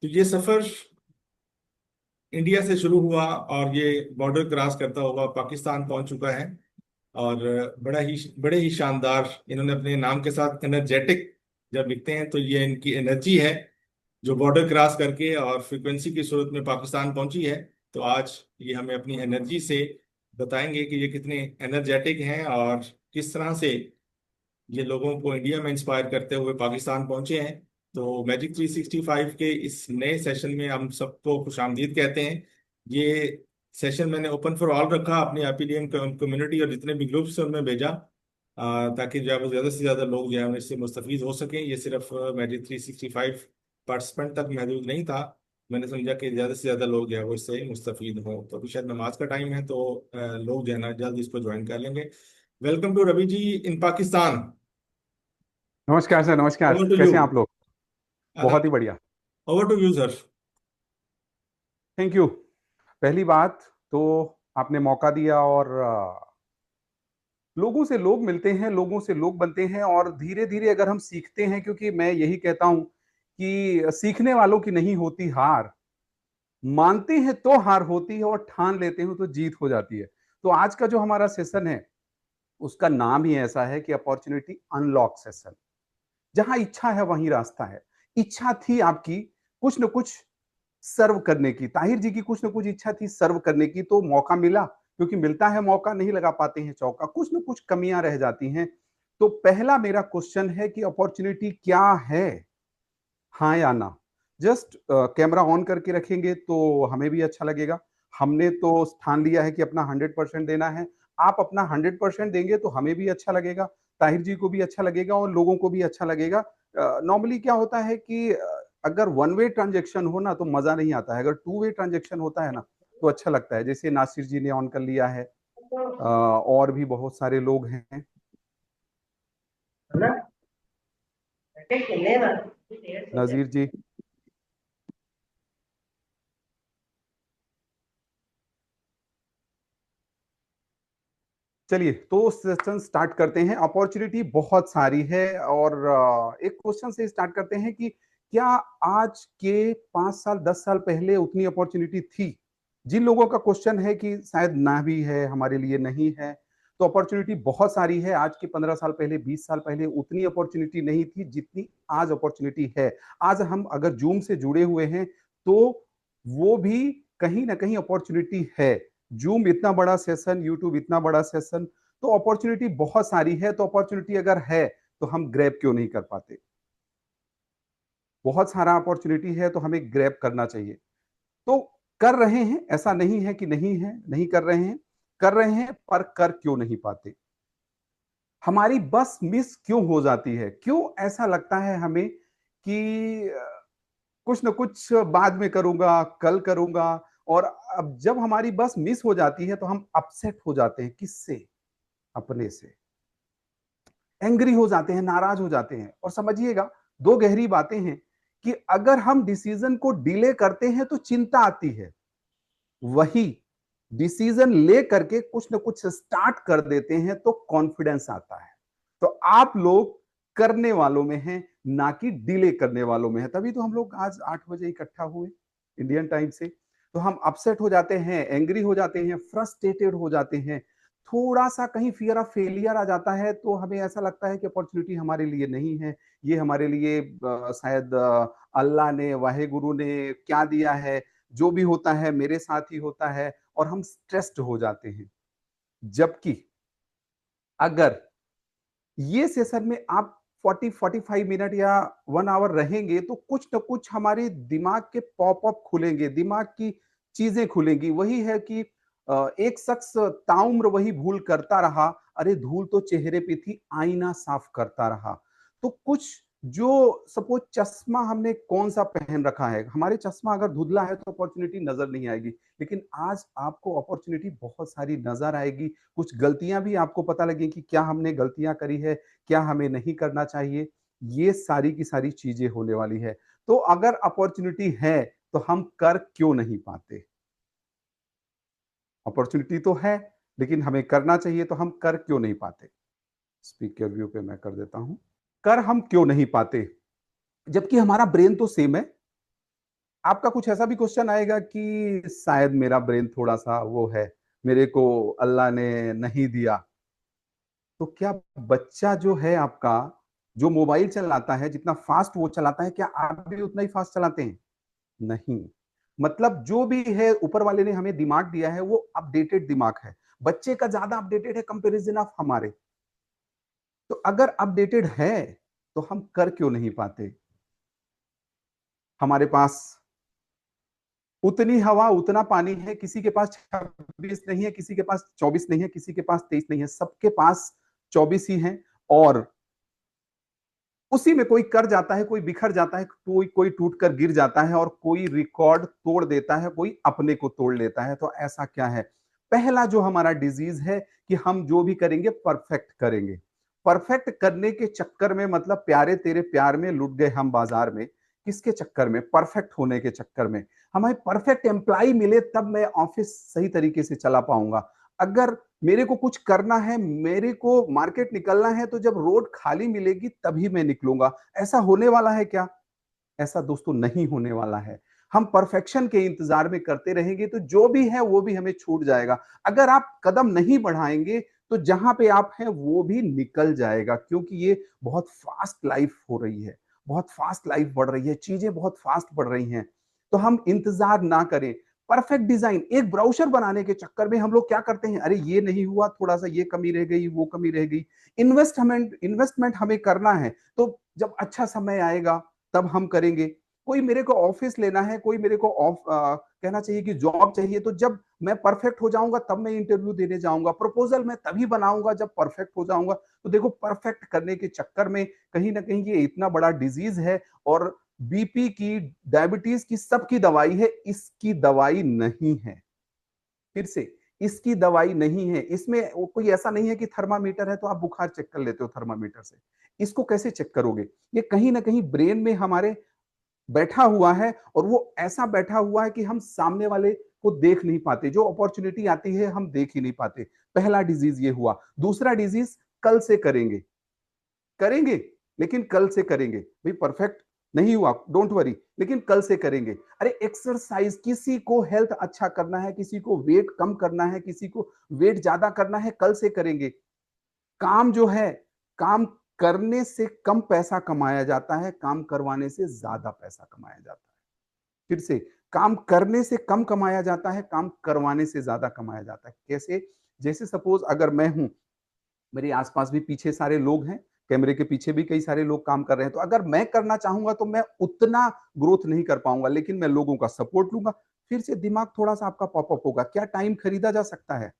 तो ये सफर इंडिया से शुरू हुआ और ये बॉर्डर क्रॉस करता हुआ पाकिस्तान पहुंच चुका है। और बड़े ही शानदार, इन्होंने अपने नाम के साथ एनर्जेटिक जब लिखते हैं तो ये इनकी एनर्जी है जो बॉर्डर क्रॉस करके और फ्रीक्वेंसी की सूरत में पाकिस्तान पहुंची है। तो आज ये हमें अपनी एनर्जी से बताएंगे कि ये कितने एनर्जेटिक हैं और किस तरह से ये लोगों को इंडिया में इंस्पायर करते हुए पाकिस्तान पहुंचे हैं। तो मैजिक 365 के इस नए सेशन में हम सबको खुशामदीद कहते हैं। ये सेशन मैंने ओपन फॉर ऑल रखा, अपनी एपीडीएम कम्युनिटी और जितने भी ग्रुप्स हैं उनमें भेजा, ताकि जो है वो ज़्यादा से ज़्यादा लोग जो है इससे मुस्तफ़ीद हो सकें। ये सिर्फ मैजिक 365 पार्टिसिपेंट तक महदूद नहीं था। मैंने समझा कि ज़्यादा से ज़्यादा लोग जो है वो इससे मुस्तफ़ीद हों। तो अभी शायद नमाज का टाइम है, तो लोग जो है ना जल्द इसको ज्वाइन कर लेंगे। Welcome to Ravi ji in Pakistan. नमस्कार सर। नमस्कार। Over to you. कैसे हैं आप लोग? बहुत ही बढ़िया। Over to you sir. Thank you. पहली बात तो आपने मौका दिया और लोगों से लोग मिलते हैं, लोगों से लोग बनते हैं और धीरे धीरे अगर हम सीखते हैं, क्योंकि मैं यही कहता हूं कि सीखने वालों की नहीं होती हार, मानते हैं तो हार होती है और ठान लेते हैं तो जीत हो जाती है। तो आज का जो हमारा सेशन है उसका नाम ही ऐसा है कि अपॉर्चुनिटी अनलॉक सेशन। जहां इच्छा है वहीं रास्ता है। इच्छा थी आपकी कुछ न कुछ सर्व करने की, ताहिर जी की कुछ न कुछ इच्छा थी सर्व करने की, तो मौका मिला। क्योंकि मिलता है मौका, नहीं लगा पाते हैं चौका, कुछ न कुछ कमियां रह जाती हैं। तो पहला मेरा क्वेश्चन है कि अपॉर्चुनिटी क्या है, हाँ या ना। जस्ट कैमरा ऑन करके रखेंगे तो हमें भी अच्छा लगेगा। हमने तो ठान लिया है कि अपना 100% देना है। आप अपना 100% देंगे तो हमें भी अच्छा लगेगा, ताहिर जी को भी अच्छा लगेगा और लोगों को भी अच्छा लगेगा। नॉर्मली क्या होता है कि अगर वन वे ट्रांजेक्शन हो ना तो मजा नहीं आता है, अगर टू वे ट्रांजेक्शन होता है ना तो अच्छा लगता है। जैसे नासिर जी ने ऑन कर लिया है, और भी बहुत सारे लोग हैं। नजीर जी, चलिए तो सेशन स्टार्ट करते हैं। अपॉर्चुनिटी बहुत सारी है और एक क्वेश्चन से स्टार्ट करते हैं कि क्या आज के 5 साल 10 साल पहले उतनी अपॉर्चुनिटी थी? जिन लोगों का क्वेश्चन है कि शायद ना भी है, हमारे लिए नहीं है, तो अपॉर्चुनिटी बहुत सारी है। आज के 15 साल पहले, 20 साल पहले उतनी अपॉर्चुनिटी नहीं थी जितनी आज अपॉर्चुनिटी है। आज हम अगर जूम से जुड़े हुए हैं तो वो भी कहीं ना कहीं अपॉर्चुनिटी है। जूम इतना बड़ा सेशन, यूट्यूब इतना बड़ा सेशन, तो अपॉर्चुनिटी बहुत सारी है। तो अपॉर्चुनिटी अगर है तो हम ग्रैब क्यों नहीं कर पाते? बहुत सारा अपॉर्चुनिटी है तो हमें ग्रैब करना चाहिए। तो कर रहे हैं, ऐसा नहीं है कि नहीं है, नहीं कर रहे हैं, कर रहे हैं, पर कर क्यों नहीं पाते? हमारी बस मिस क्यों हो जाती है? क्यों ऐसा लगता है हमें कि कुछ ना कुछ बाद में करूंगा, कल करूंगा। और अब जब हमारी बस मिस हो जाती है तो हम अपसेट हो जाते हैं। किससे? अपने से एंग्री हो जाते हैं, नाराज हो जाते हैं। और समझिएगा, दो गहरी बातें हैं कि अगर हम डिसीजन को डिले करते हैं तो चिंता आती है, वही डिसीजन ले करके कुछ ना कुछ स्टार्ट कर देते हैं तो कॉन्फिडेंस आता है। तो आप लोग करने वालों में हैं, ना कि डिले करने वालों में है। तभी तो हम लोग आज 8 बजे इकट्ठा हुए इंडियन टाइम से। तो हम अपसेट हो जाते हैं, एंग्री हो जाते हैं, फ्रस्ट्रेटेड हो जाते हैं, थोड़ा सा कहीं फियर ऑफ फेलियर आ जाता है तो हमें ऐसा लगता है कि अपॉर्चुनिटी हमारे लिए नहीं है। ये हमारे लिए शायद अल्लाह ने, वाहे गुरु ने क्या दिया है, जो भी होता है मेरे साथ ही होता है, और हम स्ट्रेस्ड हो जाते हैं। जबकि अगर ये सेशन में आप 40-45 मिनट या 1 आवर रहेंगे तो कुछ ना कुछ हमारे दिमाग के पॉप अप खुलेंगे, दिमाग की चीजें खुलेंगी। वही है कि एक शख्स ताउम्र वही भूल करता रहा, अरे धूल तो चेहरे पे थी, आईना साफ करता रहा। तो कुछ जो सपोज चश्मा हमने कौन सा पहन रखा है, हमारे चश्मा अगर धुंधला है तो अपॉर्चुनिटी नजर नहीं आएगी। लेकिन आज आपको अपॉर्चुनिटी बहुत सारी नजर आएगी। कुछ गलतियां भी आपको पता लगी कि क्या हमने गलतियां करी है, क्या हमें नहीं करना चाहिए। ये सारी की सारी चीजें होने वाली है। तो अगर अपॉर्चुनिटी है तो हम कर क्यों नहीं पाते? अपॉर्चुनिटी तो है लेकिन हमें करना चाहिए, तो हम कर क्यों नहीं पाते? स्पीकर व्यू पे मैं कर देता हूं। कर हम क्यों नहीं पाते जबकि हमारा ब्रेन तो सेम है? आपका कुछ ऐसा भी क्वेश्चन आएगा कि शायद मेरा ब्रेन थोड़ा सा वो है, मेरे को अल्लाह ने नहीं दिया। तो क्या बच्चा जो है आपका, जो मोबाइल चलाता है, जितना फास्ट वो चलाता है, क्या आप भी उतना ही फास्ट चलाते हैं? नहीं। मतलब जो भी है ऊपर वाले ने हमें दिमाग दिया है वो अपडेटेड दिमाग है। बच्चे का ज्यादा अपडेटेड है कंपैरिजन ऑफ हमारे। तो अगर अपडेटेड है तो हम कर क्यों नहीं पाते? हमारे पास उतनी हवा उतना पानी है, किसी के पास 26 नहीं है, किसी के पास 24 नहीं है, किसी के पास 23 नहीं है, सबके पास 24 ही है। और उसी में कोई कर जाता है, कोई बिखर जाता है, कोई कोई टूट कर गिर जाता है, और कोई रिकॉर्ड तोड़ देता है, कोई अपने को तोड़ लेता है। तो ऐसा क्या है? पहला जो हमारा डिजीज है कि हम जो भी करेंगे परफेक्ट करेंगे। परफेक्ट करने के चक्कर में, मतलब प्यारे तेरे प्यार में लुट गए हम बाजार में। किसके चक्कर में? परफेक्ट होने के चक्कर में। हमें परफेक्ट एम्प्लॉय मिले तब मैं ऑफिस सही तरीके से चला पाऊंगा। अगर मेरे को कुछ करना है, मेरे को मार्केट निकलना है, तो जब रोड खाली मिलेगी तभी मैं निकलूंगा। ऐसा होने वाला है क्या? ऐसा दोस्तों नहीं होने वाला है। हम परफेक्शन के इंतजार में करते रहेंगे तो जो भी है वो भी हमें छूट जाएगा। अगर आप कदम नहीं बढ़ाएंगे तो जहां पे आप हैं वो भी निकल जाएगा, क्योंकि ये बहुत फास्ट लाइफ हो रही है, बहुत फास्ट लाइफ बढ़ रही है, चीजें बहुत फास्ट बढ़ रही हैं। तो हम इंतजार ना करें। परफेक्ट डिजाइन, एक ब्राउजर बनाने के चक्कर में हम लोग क्या करते हैं, अरे ये नहीं हुआ, थोड़ा सा ये कमी रह गई, वो कमी रह गई। इन्वेस्टमेंट हमें करना है, तो जब अच्छा समय आएगा तब हम करेंगे। कोई मेरे को ऑफिस लेना है, कोई मेरे को ऑफ कहना चाहिए कि जॉब चाहिए, तो जब मैं परफेक्ट हो जाऊंगा तब मैं इंटरव्यू देने जाऊंगा। प्रपोजल मैं तभी बनाऊंगा जब परफेक्ट हो जाऊंगा। तो देखो, परफेक्ट करने के चक्कर में कहीं ना कहीं ये इतना बड़ा डिजीज है। और बीपी की, डायबिटीज की, सबकी दवाई है, इसकी दवाई नहीं है। फिर से, इसकी दवाई नहीं है। इसमें कोई ऐसा नहीं है कि थर्मामीटर है तो आप बुखार चेक कर लेते हो थर्मामीटर से। इसको कैसे चेक करोगे? ये कहीं ना कहीं ब्रेन में हमारे बैठा हुआ है, और वो ऐसा बैठा हुआ है कि हम सामने वाले को देख नहीं पाते। जो अपॉर्चुनिटी आती है हम देख ही नहीं पाते। पहला डिजीज ये हुआ। दूसरा डिजीज, कल से करेंगे। करेंगे, लेकिन कल से करेंगे। भाई परफेक्ट नहीं हुआ, डोंट वरी, लेकिन कल से करेंगे। अरे एक्सरसाइज, किसी को हेल्थ अच्छा करना है, किसी को वेट कम करना है, किसी को वेट ज्यादा करना है, कल से करेंगे। काम जो है, काम करने से कम पैसा कमाया जाता है, काम करवाने से ज्यादा पैसा कमाया जाता है। फिर से, काम करने से कम कमाया जाता है, काम करवाने से ज्यादा कमाया जाता है। कैसे? जैसे सपोज अगर मैं हूं, मेरे आसपास भी पीछे सारे लोग हैं, कैमरे के पीछे भी कई सारे लोग काम कर रहे हैं, तो अगर मैं करना चाहूंगा तो मैं उतना ग्रोथ नहीं कर पाऊंगा, लेकिन मैं लोगों का सपोर्ट लूंगा। फिर से दिमाग थोड़ा सा आपका पॉपअप होगा, क्या टाइम खरीदा जा सकता है?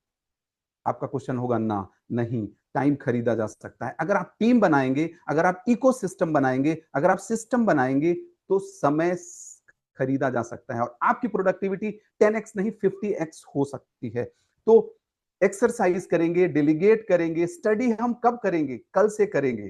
आपका क्वेश्चन होगा ना, नहीं, टाइम खरीदा जा सकता है। अगर आप टीम बनाएंगे, अगर आप इकोसिस्टम बनाएंगे, अगर आप सिस्टम बनाएंगे, तो समय खरीदा जा सकता है, और आपकी प्रोडक्टिविटी 10x नहीं 50x हो सकती है। तो एक्सरसाइज करेंगे, डेलीगेट करेंगे, स्टडी हम कब करेंगे? कल से करेंगे।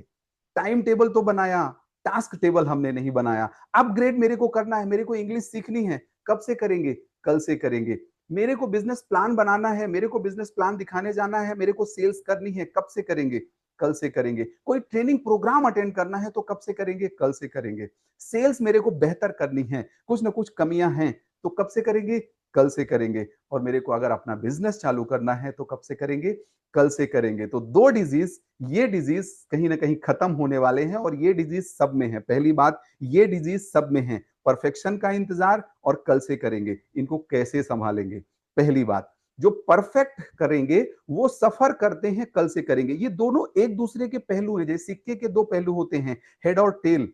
टाइम टेबल तो बनाया, टास्क टेबल हमने नहीं बनाया। अपग्रेड मेरे को करना है, मेरे को इंग्लिश सीखनी है, कब से करेंगे? कल से करेंगे। मेरे को बिजनेस प्लान बनाना है, मेरे को बिजनेस प्लान दिखाने जाना है, मेरे को सेल्स करनी है, कब से करेंगे? कल से करेंगे। कोई ट्रेनिंग प्रोग्राम अटेंड करना है तो कब से करेंगे? कल से करेंगे। सेल्स मेरे को बेहतर करनी है, कुछ ना कुछ कमियां हैं, तो कब से करेंगे? कल से करेंगे। और मेरे को अगर अपना बिजनेस चालू करना है तो कब से करेंगे? कल से करेंगे। तो दो डिजीज, ये डिजीज कहीं ना कहीं खत्म होने वाले हैं, और ये डिजीज सब में है। पहली बात, ये डिजीज सब में है। परफेक्शन का इंतजार और कल से करेंगे, इनको कैसे संभालेंगे? पहली बात, जो परफेक्ट करेंगे वो सफर करते हैं, कल से करेंगे। ये दोनों एक दूसरे के पहलू हैं, जैसे सिक्के के दो पहलू होते हैं, हेड और टेल।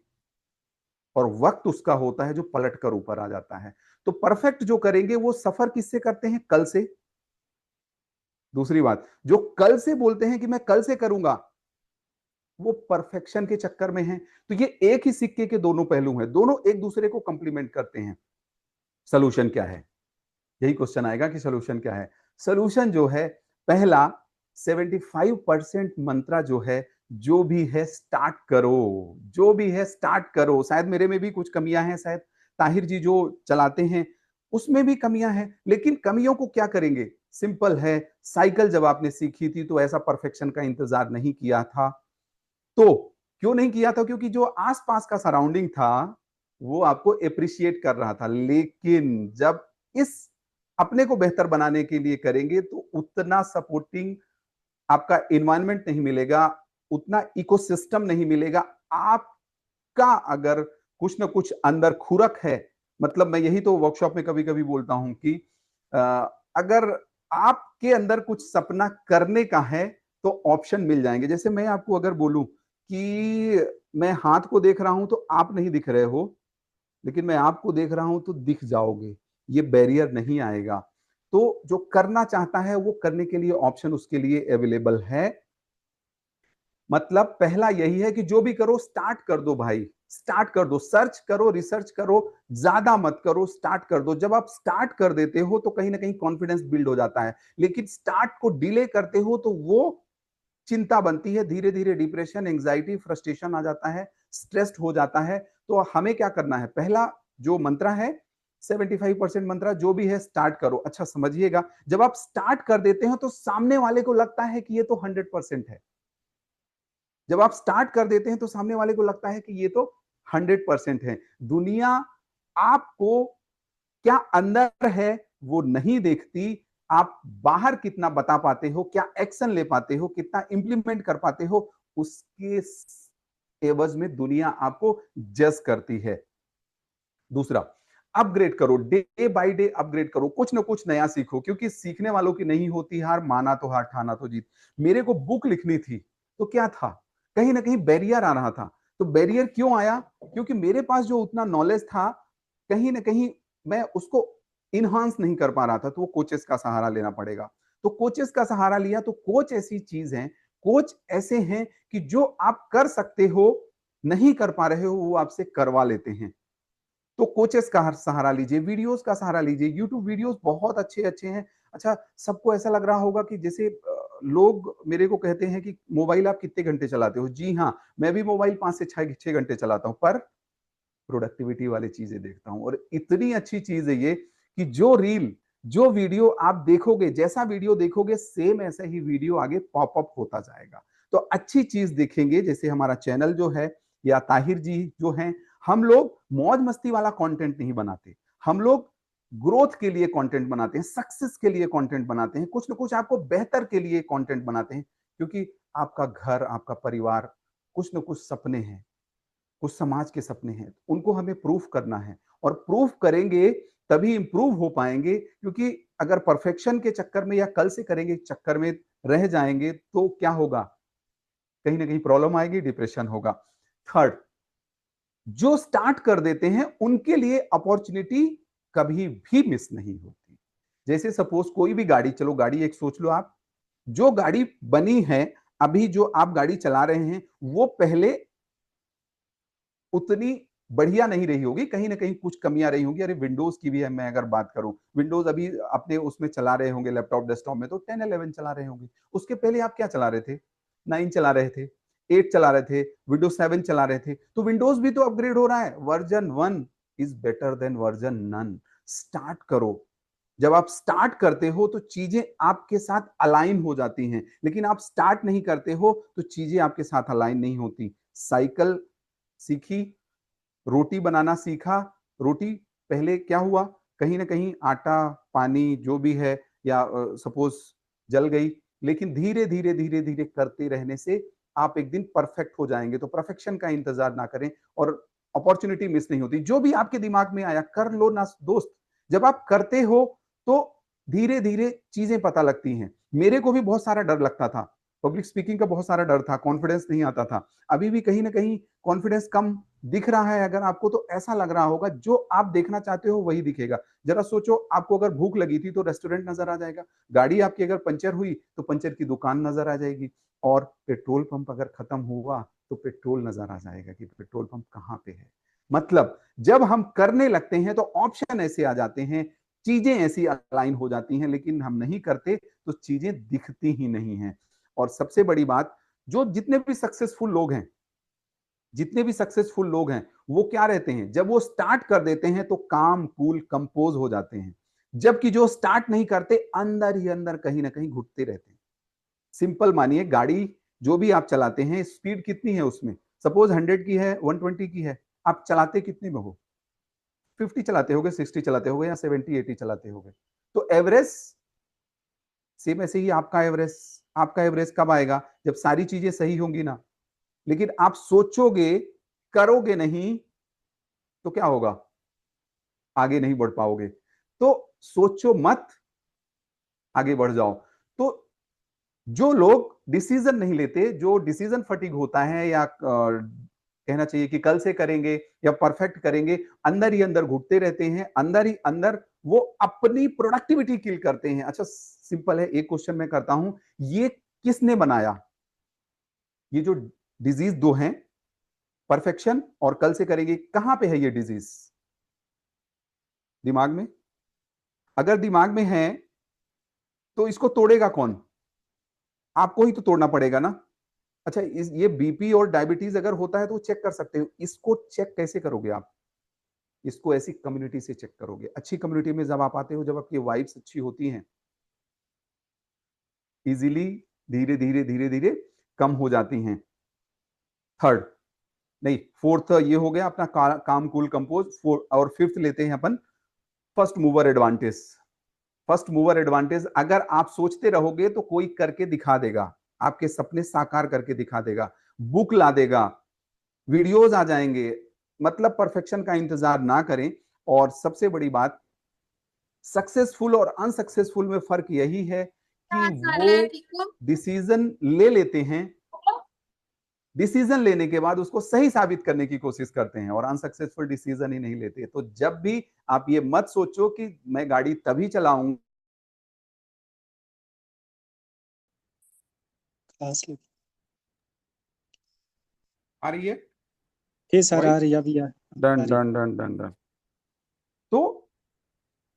और वक्त उसका होता है जो पलट कर ऊपर आ जाता है। तो परफेक्ट जो करेंगे वो सफर किससे करते हैं? कल से। दूसरी बात, जो कल से बोलते हैं कि मैं कल से करूंगा, वो परफेक्शन के चक्कर में है। तो ये एक ही सिक्के के दोनों पहलू हैं, दोनों एक दूसरे को कंप्लीमेंट करते हैं। सोल्यूशन क्या है? यही क्वेश्चन आएगा कि सोल्यूशन क्या है। सोल्यूशन जो है, पहला, 75% मंत्रा जो है, जो भी है स्टार्ट करो, जो भी है स्टार्ट करो। शायद मेरे में भी कुछ कमियां हैं, शायद ताहिर जी जो चलाते हैं उसमें भी कमियां हैं, लेकिन कमियों को क्या करेंगे? सिंपल है। साइकिल जब आपने सीखी थी तो ऐसा परफेक्शन का इंतजार नहीं किया था। तो क्यों नहीं किया था? क्योंकि जो आसपास का सराउंडिंग था, वो आपको अप्रिशिएट कर रहा था। लेकिन जब इस अपने को बेहतर बनाने के लिए करेंगे तो उतना सपोर्टिंग आपका एनवायरनमेंट नहीं मिलेगा, उतना इकोसिस्टम नहीं मिलेगा। आपका अगर कुछ ना कुछ अंदर खुरक है, मतलब मैं यही तो वर्कशॉप में कभी कभी बोलता हूं कि अ, अगर आपके अंदर कुछ सपना करने का है तो ऑप्शन मिल जाएंगे। जैसे मैं आपको अगर बोलूं कि मैं हाथ को देख रहा हूं तो आप नहीं दिख रहे हो, लेकिन मैं आपको देख रहा हूं तो दिख जाओगे, ये बैरियर नहीं आएगा। तो जो करना चाहता है वो करने के लिए ऑप्शन उसके लिए अवेलेबल है। मतलब पहला यही है कि जो भी करो स्टार्ट कर दो भाई, स्टार्ट कर दो, सर्च करो, रिसर्च करो, ज्यादा मत करो, स्टार्ट कर दो। जब आप स्टार्ट कर देते हो तो कहीं ना कहीं कॉन्फिडेंस बिल्ड हो जाता है, लेकिन स्टार्ट को डिले करते हो तो वो चिंता बनती है, धीरे धीरे डिप्रेशन, एंजाइटी, फ्रस्ट्रेशन आ जाता है, स्ट्रेस्ड हो जाता है। तो हमें क्या करना है, पहला जो मंत्र है 75% मंत्र जो भी है, स्टार्ट करो। अच्छा समझिएगा, जब आप स्टार्ट कर देते हो तो सामने वाले को लगता है कि ये तो 100% है। जब आप स्टार्ट कर देते हैं तो सामने वाले को लगता है कि ये तो 100% है। दुनिया आपको क्या अंदर है वो नहीं देखती, आप बाहर कितना बता पाते हो, क्या एक्शन ले पाते हो, कितना इंप्लीमेंट कर पाते हो, उसके एवज में दुनिया आपको जज करती है। दूसरा, अपग्रेड करो, डे बाय डे अपग्रेड करो, कुछ ना कुछ नया सीखो, क्योंकि सीखने वालों की नहीं होती हार, माना तो हार, ठाना तो जीत। मेरे को बुक लिखनी थी तो क्या था, कहीं ना कहीं बैरियर आ रहा था। तो बैरियर क्यों आया, क्योंकि मेरे पास जो उतना नॉलेज था कहीं ना कहीं मैं उसको इनहांस नहीं कर पा रहा था, तो वो कोचेस का सहारा लेना पड़ेगा। तो कोचेस का सहारा लिया, तो कोच ऐसी चीज है, कोच ऐसे हैं कि जो आप कर सकते हो, नहीं कर पा रहे हो वो आपसे करवा लेते हैं। तो कोचेस का सहारा लीजिए, वीडियोस का सहारा लीजिए, यूट्यूब वीडियोस बहुत अच्छे अच्छे हैं। अच्छा, सबको ऐसा लग रहा होगा कि जैसे लोग मेरे को कहते हैं कि मोबाइल आप कितने घंटे चलाते हो। जी हाँ, मैं भी मोबाइल 5 से 6 घंटे चलाता हूं, पर प्रोडक्टिविटी वाली चीजें देखता हूं। और इतनी अच्छी चीज है ये कि जो रील, जो वीडियो आप देखोगे, जैसा वीडियो देखोगे सेम ऐसा ही वीडियो आगे पॉपअप होता जाएगा। तो अच्छी चीज देखेंगे, जैसे हमारा चैनल जो है या ताहिर जी जो हैं, हम लोग मौज मस्ती वाला कंटेंट नहीं बनाते, हम लोग ग्रोथ के लिए कंटेंट बनाते हैं, सक्सेस के लिए कंटेंट बनाते हैं, कुछ ना कुछ आपको बेहतर के लिए कंटेंट बनाते हैं। क्योंकि आपका घर, आपका परिवार, कुछ ना कुछ सपने हैं, कुछ समाज के सपने हैं, उनको हमें प्रूफ करना है। और प्रूफ करेंगे तभी इंप्रूव हो पाएंगे, क्योंकि अगर परफेक्शन के चक्कर में या कल से करेंगे चक्कर में रह जाएंगे तो क्या होगा, कहीं ना कहीं प्रॉब्लम आएगी, डिप्रेशन होगा। थर्ड, जो स्टार्ट कर देते हैं उनके लिए अपॉर्चुनिटी कभी भी मिस नहीं होती। जैसे सपोज कोई भी गाड़ी, चलो गाड़ी एक सोच लो आप, जो गाड़ी बनी है, अभी जो आप गाड़ी चला रहे हैं वो पहले उतनी बढ़िया नहीं रही होगी, कहीं ना कहीं कुछ कमियां रही होंगी। अरे विंडोज की भी है, मैं अगर बात करूं, विंडोज अभी अपने उसमें चला रहे होंगे लैपटॉप डेस्कटॉप में तो 10 11 चला रहे होंगे। उसके पहले आप क्या चला रहे थे, 9 चला रहे थे, 8 चला रहे थे, विंडोज 7 चला रहे थे। तो विंडोज भी तो अपग्रेड हो रहा है, version 1 is better than version none. Start करो, जब आप स्टार्ट करते हो तो चीजें आपके साथ अलाइन हो जाती हैं, लेकिन आप स्टार्ट नहीं करते हो तो चीजें आपके साथ अलाइन नहीं होती। साइकिल सीखी, रोटी बनाना सीखा, रोटी पहले क्या हुआ, कहीं ना कहीं आटा, पानी जो भी है, या सपोज जल गई, लेकिन धीरे धीरे धीरे धीरे करते रहने से आप एक दिन परफेक्ट हो जाएंगे। तो परफेक्शन का इंतजार ना करें, और अपॉर्चुनिटी मिस नहीं होती। जो भी आपके दिमाग में आया कर लो ना दोस्त, जब आप करते हो तो धीरे धीरे चीजें पता लगती हैं। मेरे को भी बहुत सारा डर लगता था, पब्लिक स्पीकिंग का बहुत सारा डर था, कॉन्फिडेंस नहीं आता था। अभी भी कहीं ना कहीं कॉन्फिडेंस कम दिख रहा है अगर आपको, तो ऐसा लग रहा होगा जो आप देखना चाहते हो वही दिखेगा। जरा सोचो, आपको अगर भूख लगी थी तो रेस्टोरेंट नजर आ जाएगा, गाड़ी आपकी अगर पंचर हुई तो पंचर की दुकान नजर आ जाएगी, और पेट्रोल पंप अगर खत्म हुआ तो पेट्रोल नजर आ जाएगा कि पेट्रोल पंप कहाँ पे है। मतलब जब हम करने लगते हैं तो ऑप्शन ऐसे आ जाते हैं, चीजें ऐसी अलाइन हो जाती हैं, लेकिन हम नहीं करते तो चीजें दिखती ही नहीं हैं। और सबसे बड़ी बात, जो जितने भी सक्सेसफुल लोग हैं, जितने भी सक्सेसफुल लोग हैं, वो क्या रहते हैं, जब वो स्टार्ट कर देते हैं तो काम कूल कंपोज हो जाते हैं। जबकि जो स्टार्ट नहीं करते अंदर ही अंदर कहीं ना कहीं घुटते रहते हैं। सिंपल मानिए, गाड़ी जो भी आप चलाते हैं, स्पीड कितनी है उसमें, सपोज 100 की है, 120 की है, आप चलाते कितने में हो, 50 चलाते होगे, 60 चलाते होगे या 70-80 चलाते होगे। तो एवरेज सेम ऐसे ही आपका एवरेज कब आएगा? जब सारी चीजें सही होंगी ना। लेकिन आप सोचोगे, करोगे नहीं, तो क्या होगा? आगे नहीं बढ़ पाओगे। तो सोचो मत, आगे बढ़ जाओ। तो जो लोग डिसीजन नहीं लेते, जो डिसीजन फटीग होता है, या कहना चाहिए कि कल से करेंगे या परफेक्ट करेंगे, अंदर ही अंदर घुटते रहते हैं, अंदर ही अंदर वो अपनी प्रोडक्टिविटी किल करते हैं। अच्छा सिंपल है, एक क्वेश्चन मैं करता हूं, ये किसने बनाया? ये जो डिजीज दो हैं, परफेक्शन और कल से करेंगे, कहां पे है ये डिजीज? दिमाग में? अगर दिमाग में है तो इसको तोड़ेगा कौन? आपको ही तो तोड़ना पड़ेगा ना। अच्छा ये बीपी और डायबिटीज अगर होता है तो चेक कर सकते हो, इसको चेक कैसे करोगे आप? इसको ऐसी कम्युनिटी से चेक करोगे। अच्छी कम्युनिटी में जब आप आते हो, जब आपकी वाइब्स अच्छी होती हैं, इजीली धीरे धीरे धीरे धीरे कम हो जाती हैं। थर्ड नहीं, फोर्थ ये हो गया अपना काम कूल कंपोज। और फिफ्थ लेते हैं अपन first mover advantage. First mover advantage, अगर आप सोचते रहोगे तो कोई करके दिखा देगा, आपके सपने साकार करके दिखा देगा, बुक ला देगा, वीडियोज आ जाएंगे। मतलब परफेक्शन का इंतजार ना करें। और सबसे बड़ी बात, सक्सेसफुल और अनसक्सेसफुल में फर्क यही है कि वो डिसीजन ले लेते हैं, डिसीजन लेने के बाद उसको सही साबित करने की कोशिश करते हैं, और अनसक्सेसफुल डिसीजन ही नहीं लेते। तो जब भी आप ये मत सोचो कि मैं गाड़ी तभी चलाऊंगा। आ रही है ये सर आ वॉइस? रही है अभी आ डन रही। Done done done done. तो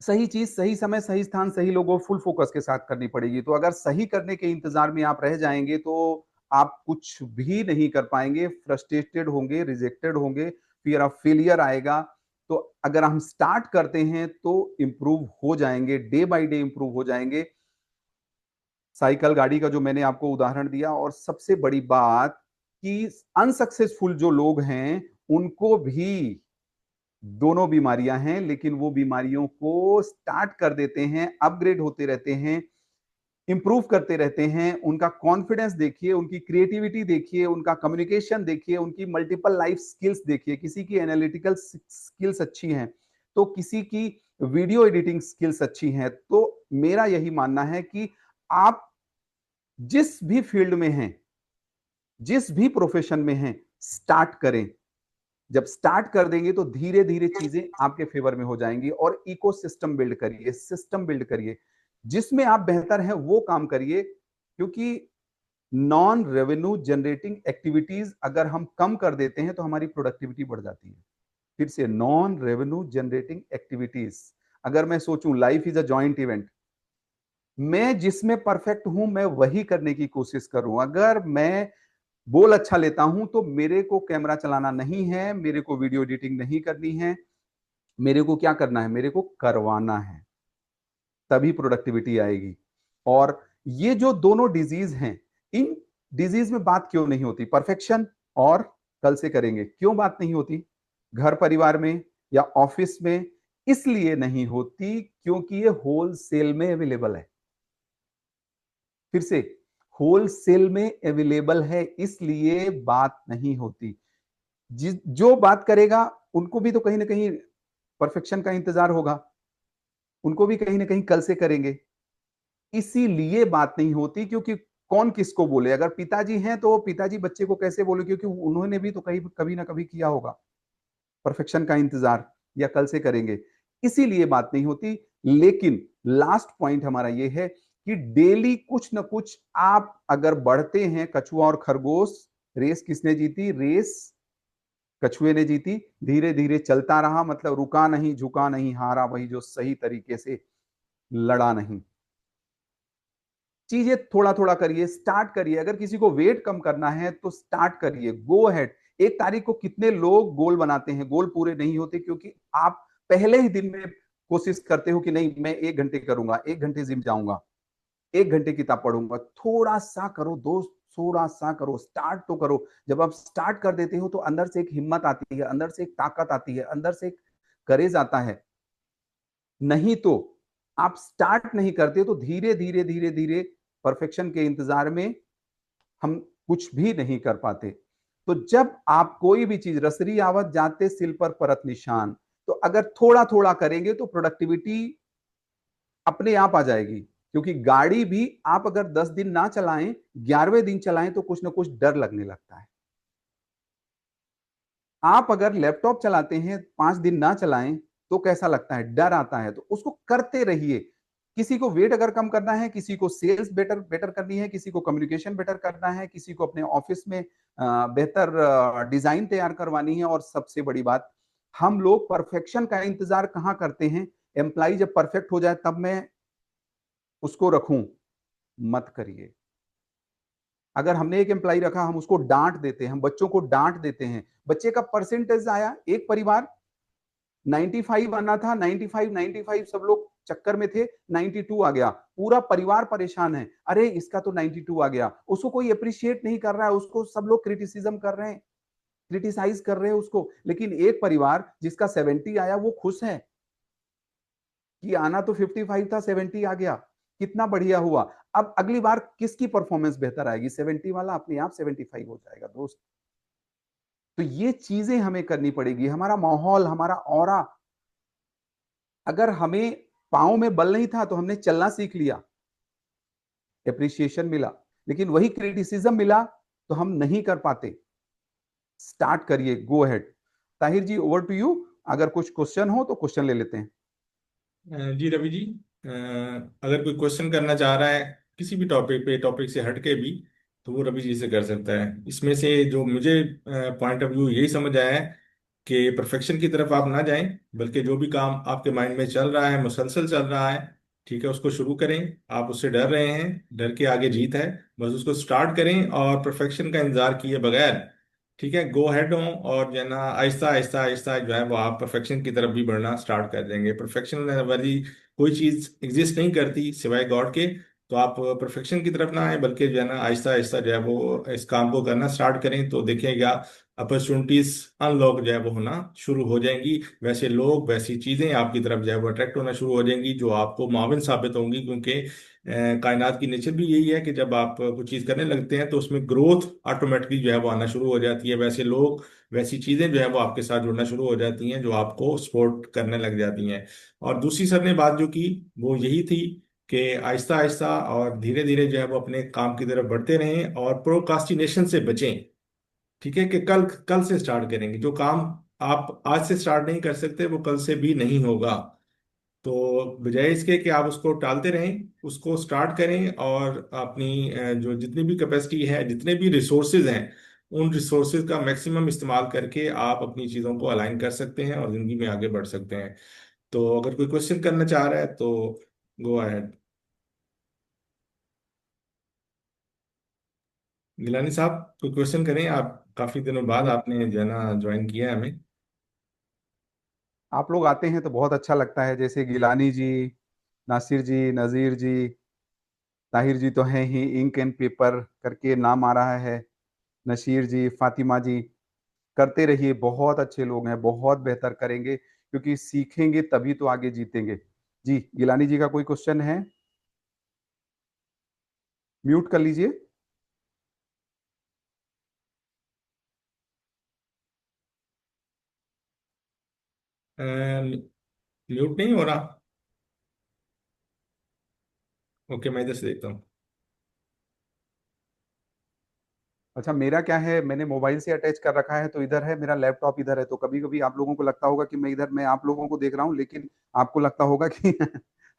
सही चीज, सही समय, सही स्थान, सही लोगों, फुल फोकस के साथ करनी पड़ेगी। तो अगर सही करने के इंतजार में आप रह जाएंगे तो आप कुछ भी नहीं कर पाएंगे, फ्रस्ट्रेटेड होंगे, रिजेक्टेड होंगे, फियर ऑफ फेलियर आएगा। तो अगर हम स्टार्ट करते हैं तो इंप्रूव हो जाएंगे, डे बाय डे इंप्रूव हो जाएंगे। साइकिल गाड़ी का जो मैंने आपको उदाहरण दिया, और सबसे बड़ी बात कि अनसक्सेसफुल जो लोग हैं उनको भी दोनों बीमारियां हैं, लेकिन वो बीमारियों को स्टार्ट कर देते हैं, अपग्रेड होते रहते हैं, इंप्रूव करते रहते हैं। उनका कॉन्फिडेंस देखिए, उनकी क्रिएटिविटी देखिए, उनका कम्युनिकेशन देखिए, उनकी मल्टीपल लाइफ स्किल्स देखिए। किसी की एनालिटिकल स्किल्स अच्छी हैं तो किसी की वीडियो एडिटिंग स्किल्स अच्छी हैं। तो मेरा यही मानना है कि आप जिस भी फील्ड में हैं, जिस भी प्रोफेशन में हैं, स्टार्ट करें। जब स्टार्ट कर देंगे तो धीरे धीरे चीजें आपके फेवर में हो जाएंगी। और इकोसिस्टम बिल्ड करिए, सिस्टम बिल्ड करिए, जिसमें आप बेहतर हैं वो काम करिए। क्योंकि नॉन रेवेन्यू जनरेटिंग एक्टिविटीज अगर हम कम कर देते हैं तो हमारी प्रोडक्टिविटी बढ़ जाती है। फिर से, नॉन रेवेन्यू जनरेटिंग एक्टिविटीज। अगर मैं सोचूं life is a joint event, मैं जिसमें परफेक्ट हूं मैं वही करने की कोशिश करूं। अगर मैं बोल अच्छा लेता हूं तो मेरे को कैमरा चलाना नहीं है, मेरे को वीडियो एडिटिंग नहीं करनी है, मेरे को क्या करना है? मेरे को करवाना है, तभी प्रोडक्टिविटी आएगी। और ये जो दोनों डिजीज हैं, इन डिजीज में बात क्यों नहीं होती? परफेक्शन और कल से करेंगे, क्यों बात नहीं होती घर परिवार में या ऑफिस में? इसलिए नहीं होती क्योंकि ये होलसेल में अवेलेबल है। फिर से, होलसेल में अवेलेबल है, इसलिए बात नहीं होती। जो बात करेगा उनको भी तो कहीं ना कहीं परफेक्शन का इंतजार होगा, उनको भी कहीं ना कहीं कल से करेंगे। इसीलिए बात नहीं होती, क्योंकि कौन किसको बोले? अगर पिताजी हैं तो पिताजी बच्चे को कैसे बोले? क्योंकि उन्होंने भी तो कहीं कभी ना कभी किया होगा परफेक्शन का इंतजार, या कल से करेंगे। इसीलिए बात नहीं होती। लेकिन लास्ट पॉइंट हमारा यह है कि डेली कुछ ना कुछ आप अगर बढ़ते हैं, कछुआ और खरगोश, रेस किसने जीती? रेस कछुए ने जीती। धीरे धीरे चलता रहा, मतलब रुका नहीं, झुका नहीं, हारा वही जो सही तरीके से लड़ा नहीं। चीजें थोड़ा थोड़ा करिए, स्टार्ट करिए। अगर किसी को वेट कम करना है तो स्टार्ट करिए, गो अहेड। एक तारीख को कितने लोग गोल बनाते हैं, गोल पूरे नहीं होते क्योंकि आप पहले ही दिन में कोशिश करते हो कि नहीं मैं 1 घंटे करूंगा, 1 घंटे जिम जाऊंगा, 1 घंटे किताब पढ़ूंगा। थोड़ा सा करो दोस्त, थोड़ा सा करो, स्टार्ट तो करो। जब आप स्टार्ट कर देते हो तो अंदर से एक हिम्मत आती है, अंदर से एक ताकत आती है, अंदर से एक करे जाता है। नहीं तो आप स्टार्ट नहीं करते तो धीरे धीरे धीरे धीरे परफेक्शन के इंतजार में हम कुछ भी नहीं कर पाते। तो जब आप कोई भी चीज, रसरी आवत जाते सिल पर परत निशान, तो अगर थोड़ा थोड़ा करेंगे तो प्रोडक्टिविटी अपने आप आ जाएगी। क्योंकि गाड़ी भी आप अगर 10 दिन ना चलाएं, 11वें दिन चलाएं तो कुछ ना कुछ डर लगने लगता है। आप अगर लैपटॉप चलाते हैं, 5 दिन ना चलाएं तो कैसा लगता है, डर आता है। तो उसको करते रहिए। किसी को वेट अगर कम करना है, किसी को सेल्स बेटर बेटर करनी है, किसी को कम्युनिकेशन बेटर करना है, किसी को अपने ऑफिस में बेहतर डिजाइन तैयार करवानी है। और सबसे बड़ी बात, हम लोग परफेक्शन का इंतजार कहाँ करते हैं, एम्प्लाई जब परफेक्ट हो जाए तब मैं उसको रखूं, मत करिए। अगर हमने एक एम्प्लाई रखा, हम उसको डांट देते हैं, हम बच्चों को डांट देते हैं। बच्चे का परसेंटेज आया, एक परिवार 95 आना था, 95 95 सब लोग चक्कर में थे, 92 आ गया, पूरा परिवार परेशान है। अरे इसका तो 92 आ गया, उसको कोई अप्रिशिएट नहीं कर रहा है, उसको सब लोग क्रिटिसिज्म कर रहे हैं, क्रिटिसाइज कर रहे हैं उसको। लेकिन एक परिवार जिसका 70 आया वो खुश है कि आना तो 55 था, 70 आ गया, कितना बढ़िया हुआ। अब अगली बार किसकी परफॉर्मेंस बेहतर आएगी, 70 वाला अपने आप 75 हो जाएगा दोस्त। तो ये चीजें हमें करनी पड़ेगी। हमारा माहौल, हमारा ऑरा, अगर हमें पाँव में बल नहीं था तो हमने चलना सीख लिया, एप्रिसिएशन मिला। लेकिन वही क्रिटिसिज्म मिला तो हम नहीं कर पाते। स्टार्ट करिए, go ahead. Tahir ji, over to you. अगर कुछ क्वेश्चन हो तो क्वेश्चन ले लेते हैं। जी रवि जी, अगर कोई क्वेश्चन करना चाह रहा है किसी भी टॉपिक पे, टॉपिक से हट के भी, तो वो रवि जी से कर सकता है। इसमें से जो मुझे पॉइंट ऑफ व्यू यही समझ आया है कि परफेक्शन की तरफ आप ना जाएं, बल्कि जो भी काम आपके माइंड में चल रहा है, मुसलसल चल रहा है, ठीक है, उसको शुरू करें। आप उससे डर रहे हैं, डर के आगे जीत है। बस उसको स्टार्ट करें और परफेक्शन का इंतजार किए बगैर, ठीक है, गो हेड हो, और जो है ना आहिस्ता आहिस्ता आहिस्ता जो है वो आप परफेक्शन की तरफ भी बढ़ना स्टार्ट कर देंगे। परफेक्शन वाली कोई चीज एग्जिस्ट नहीं करती सिवाय गॉड के। तो आप परफेक्शन की तरफ ना आए, बल्कि जो है ना आहिस्ता आहिस्ता जो है वो इस काम को करना स्टार्ट करें, तो देखिएगा अपॉर्चुनिटीज अनलॉक जो है वो होना शुरू हो जाएंगी। वैसे लोग, वैसी चीजें आपकी तरफ जो है वो अट्रैक्ट होना शुरू हो जाएंगी, जो आपको मुआविन साबित होंगी। क्योंकि कायनात की नेचर भी यही है कि जब आप कुछ चीज करने लगते हैं तो उसमें ग्रोथ ऑटोमेटिकली जो है वो आना शुरू हो जाती है। वैसे लोग, वैसी चीजें जो है वो आपके साथ जुड़ना शुरू हो जाती हैं, जो आपको सपोर्ट करने लग जाती हैं। और दूसरी सर ने बात जो की वो यही थी कि आहिस्ता आहिस्ता और धीरे धीरे जो है वो अपने काम की तरफ बढ़ते रहें और प्रोकास्टिनेशन से बचें। ठीक है, कि कल कल से स्टार्ट करेंगे जो काम आप आज से स्टार्ट नहीं कर सकते, वो कल से भी नहीं होगा। तो बजाय इसके कि आप उसको टालते रहें, उसको स्टार्ट करें और अपनी जो जितनी भी कैपेसिटी है, जितने भी रिसोर्सेज हैं, उन रिसोर्सेज का मैक्सिमम इस्तेमाल करके आप अपनी चीज़ों को अलाइन कर सकते हैं और ज़िंदगी में आगे बढ़ सकते हैं। तो अगर कोई क्वेश्चन करना चाह रहा है तो गो अहेड। गिलानी साहब, कोई क्वेश्चन करें आप, काफ़ी दिनों बाद आपने जो है ना ज्वाइन किया है हमें। आप लोग आते हैं तो बहुत अच्छा लगता है, जैसे गिलानी जी, नासिर जी, नजीर जी, ताहिर जी तो हैं ही, इंक एंड पेपर करके नाम आ रहा है, नशीर जी, फातिमा जी। करते रहिए, बहुत अच्छे लोग हैं, बहुत बेहतर करेंगे, क्योंकि सीखेंगे तभी तो आगे जीतेंगे। जी, गिलानी जी का कोई क्वेश्चन है? म्यूट कर लीजिए। म्यूट नहीं हो रहा? ओके, मैं इधर से देखता हूँ। अच्छा, मेरा क्या है, मैंने मोबाइल से अटैच कर रखा है तो इधर है, मेरा लैपटॉप इधर है, तो कभी कभी आप लोगों को लगता होगा कि मैं इधर, मैं आप लोगों को देख रहा हूँ, लेकिन आपको लगता होगा कि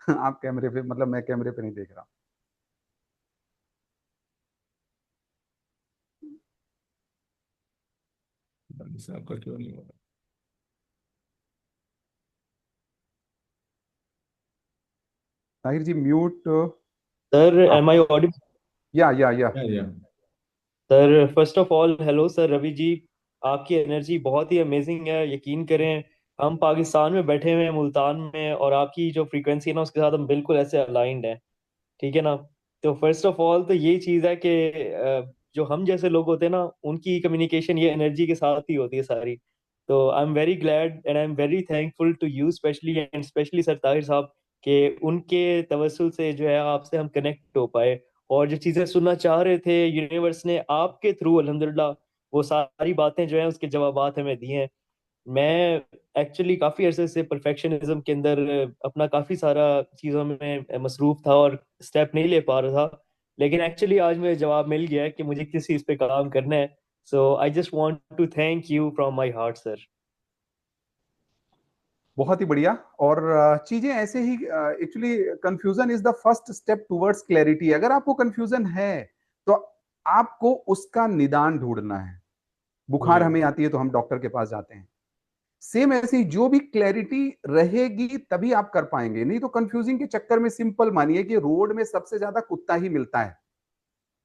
आप कैमरे पे, मतलब मैं कैमरे पे नहीं देख रहा। आपका क्यों नहीं हो रहा? ताहिर जी म्यूट। सर, हाँ, am I audible? Yeah. Yeah sir, first of all hello sir, Ravi ji. आपकी एनर्जी बहुत ही अमेजिंग है, यकीन करें। हम पाकिस्तान में बैठे हुए हैं, मुल्तान में, और आपकी जो फ्रीक्वेंसी है ना, उसके साथ हम बिल्कुल ऐसे अलाइंड हैं। ठीक है ना? तो फर्स्ट ऑफ ऑल तो यही चीज़ है कि जो हम जैसे लोग होते हैं ना, उनकी कम्युनिकेशन ये एनर्जी के साथ ही होती है सारी। तो I am very glad and I am very thankful to you specially, and specially sir Tahir sahab, कि उनके तवस्सुल से जो है आपसे हम कनेक्ट हो पाए, और जो चीज़ें सुनना चाह रहे थे यूनिवर्स ने आपके थ्रू अल्हम्दुलिल्लाह वो सारी बातें जो है उसके जवाबात हमें दिए हैं। मैं एक्चुअली काफ़ी अरसे से परफेक्शनिज्म के अंदर अपना काफ़ी सारा चीज़ों में मसरूफ था और स्टेप नहीं ले पा रहा था, लेकिन एक्चुअली आज मुझे जवाब मिल गया है कि मुझे किस चीज़ पे काम करना है। So I just want to thank you from my heart sir. बहुत ही बढ़िया। और चीजें ऐसे ही, actually confusion is the first step towards clarity. अगर आपको कंफ्यूजन है तो आपको उसका निदान ढूंढना है। बुखार हम्म। हमें आती है तो हम डॉक्टर के पास जाते हैं। सेम ऐसे ही जो भी क्लैरिटी रहेगी तभी आप कर पाएंगे, नहीं तो कंफ्यूजिंग के चक्कर में सिंपल मानिए कि रोड में सबसे ज्यादा कुत्ता ही मिलता है।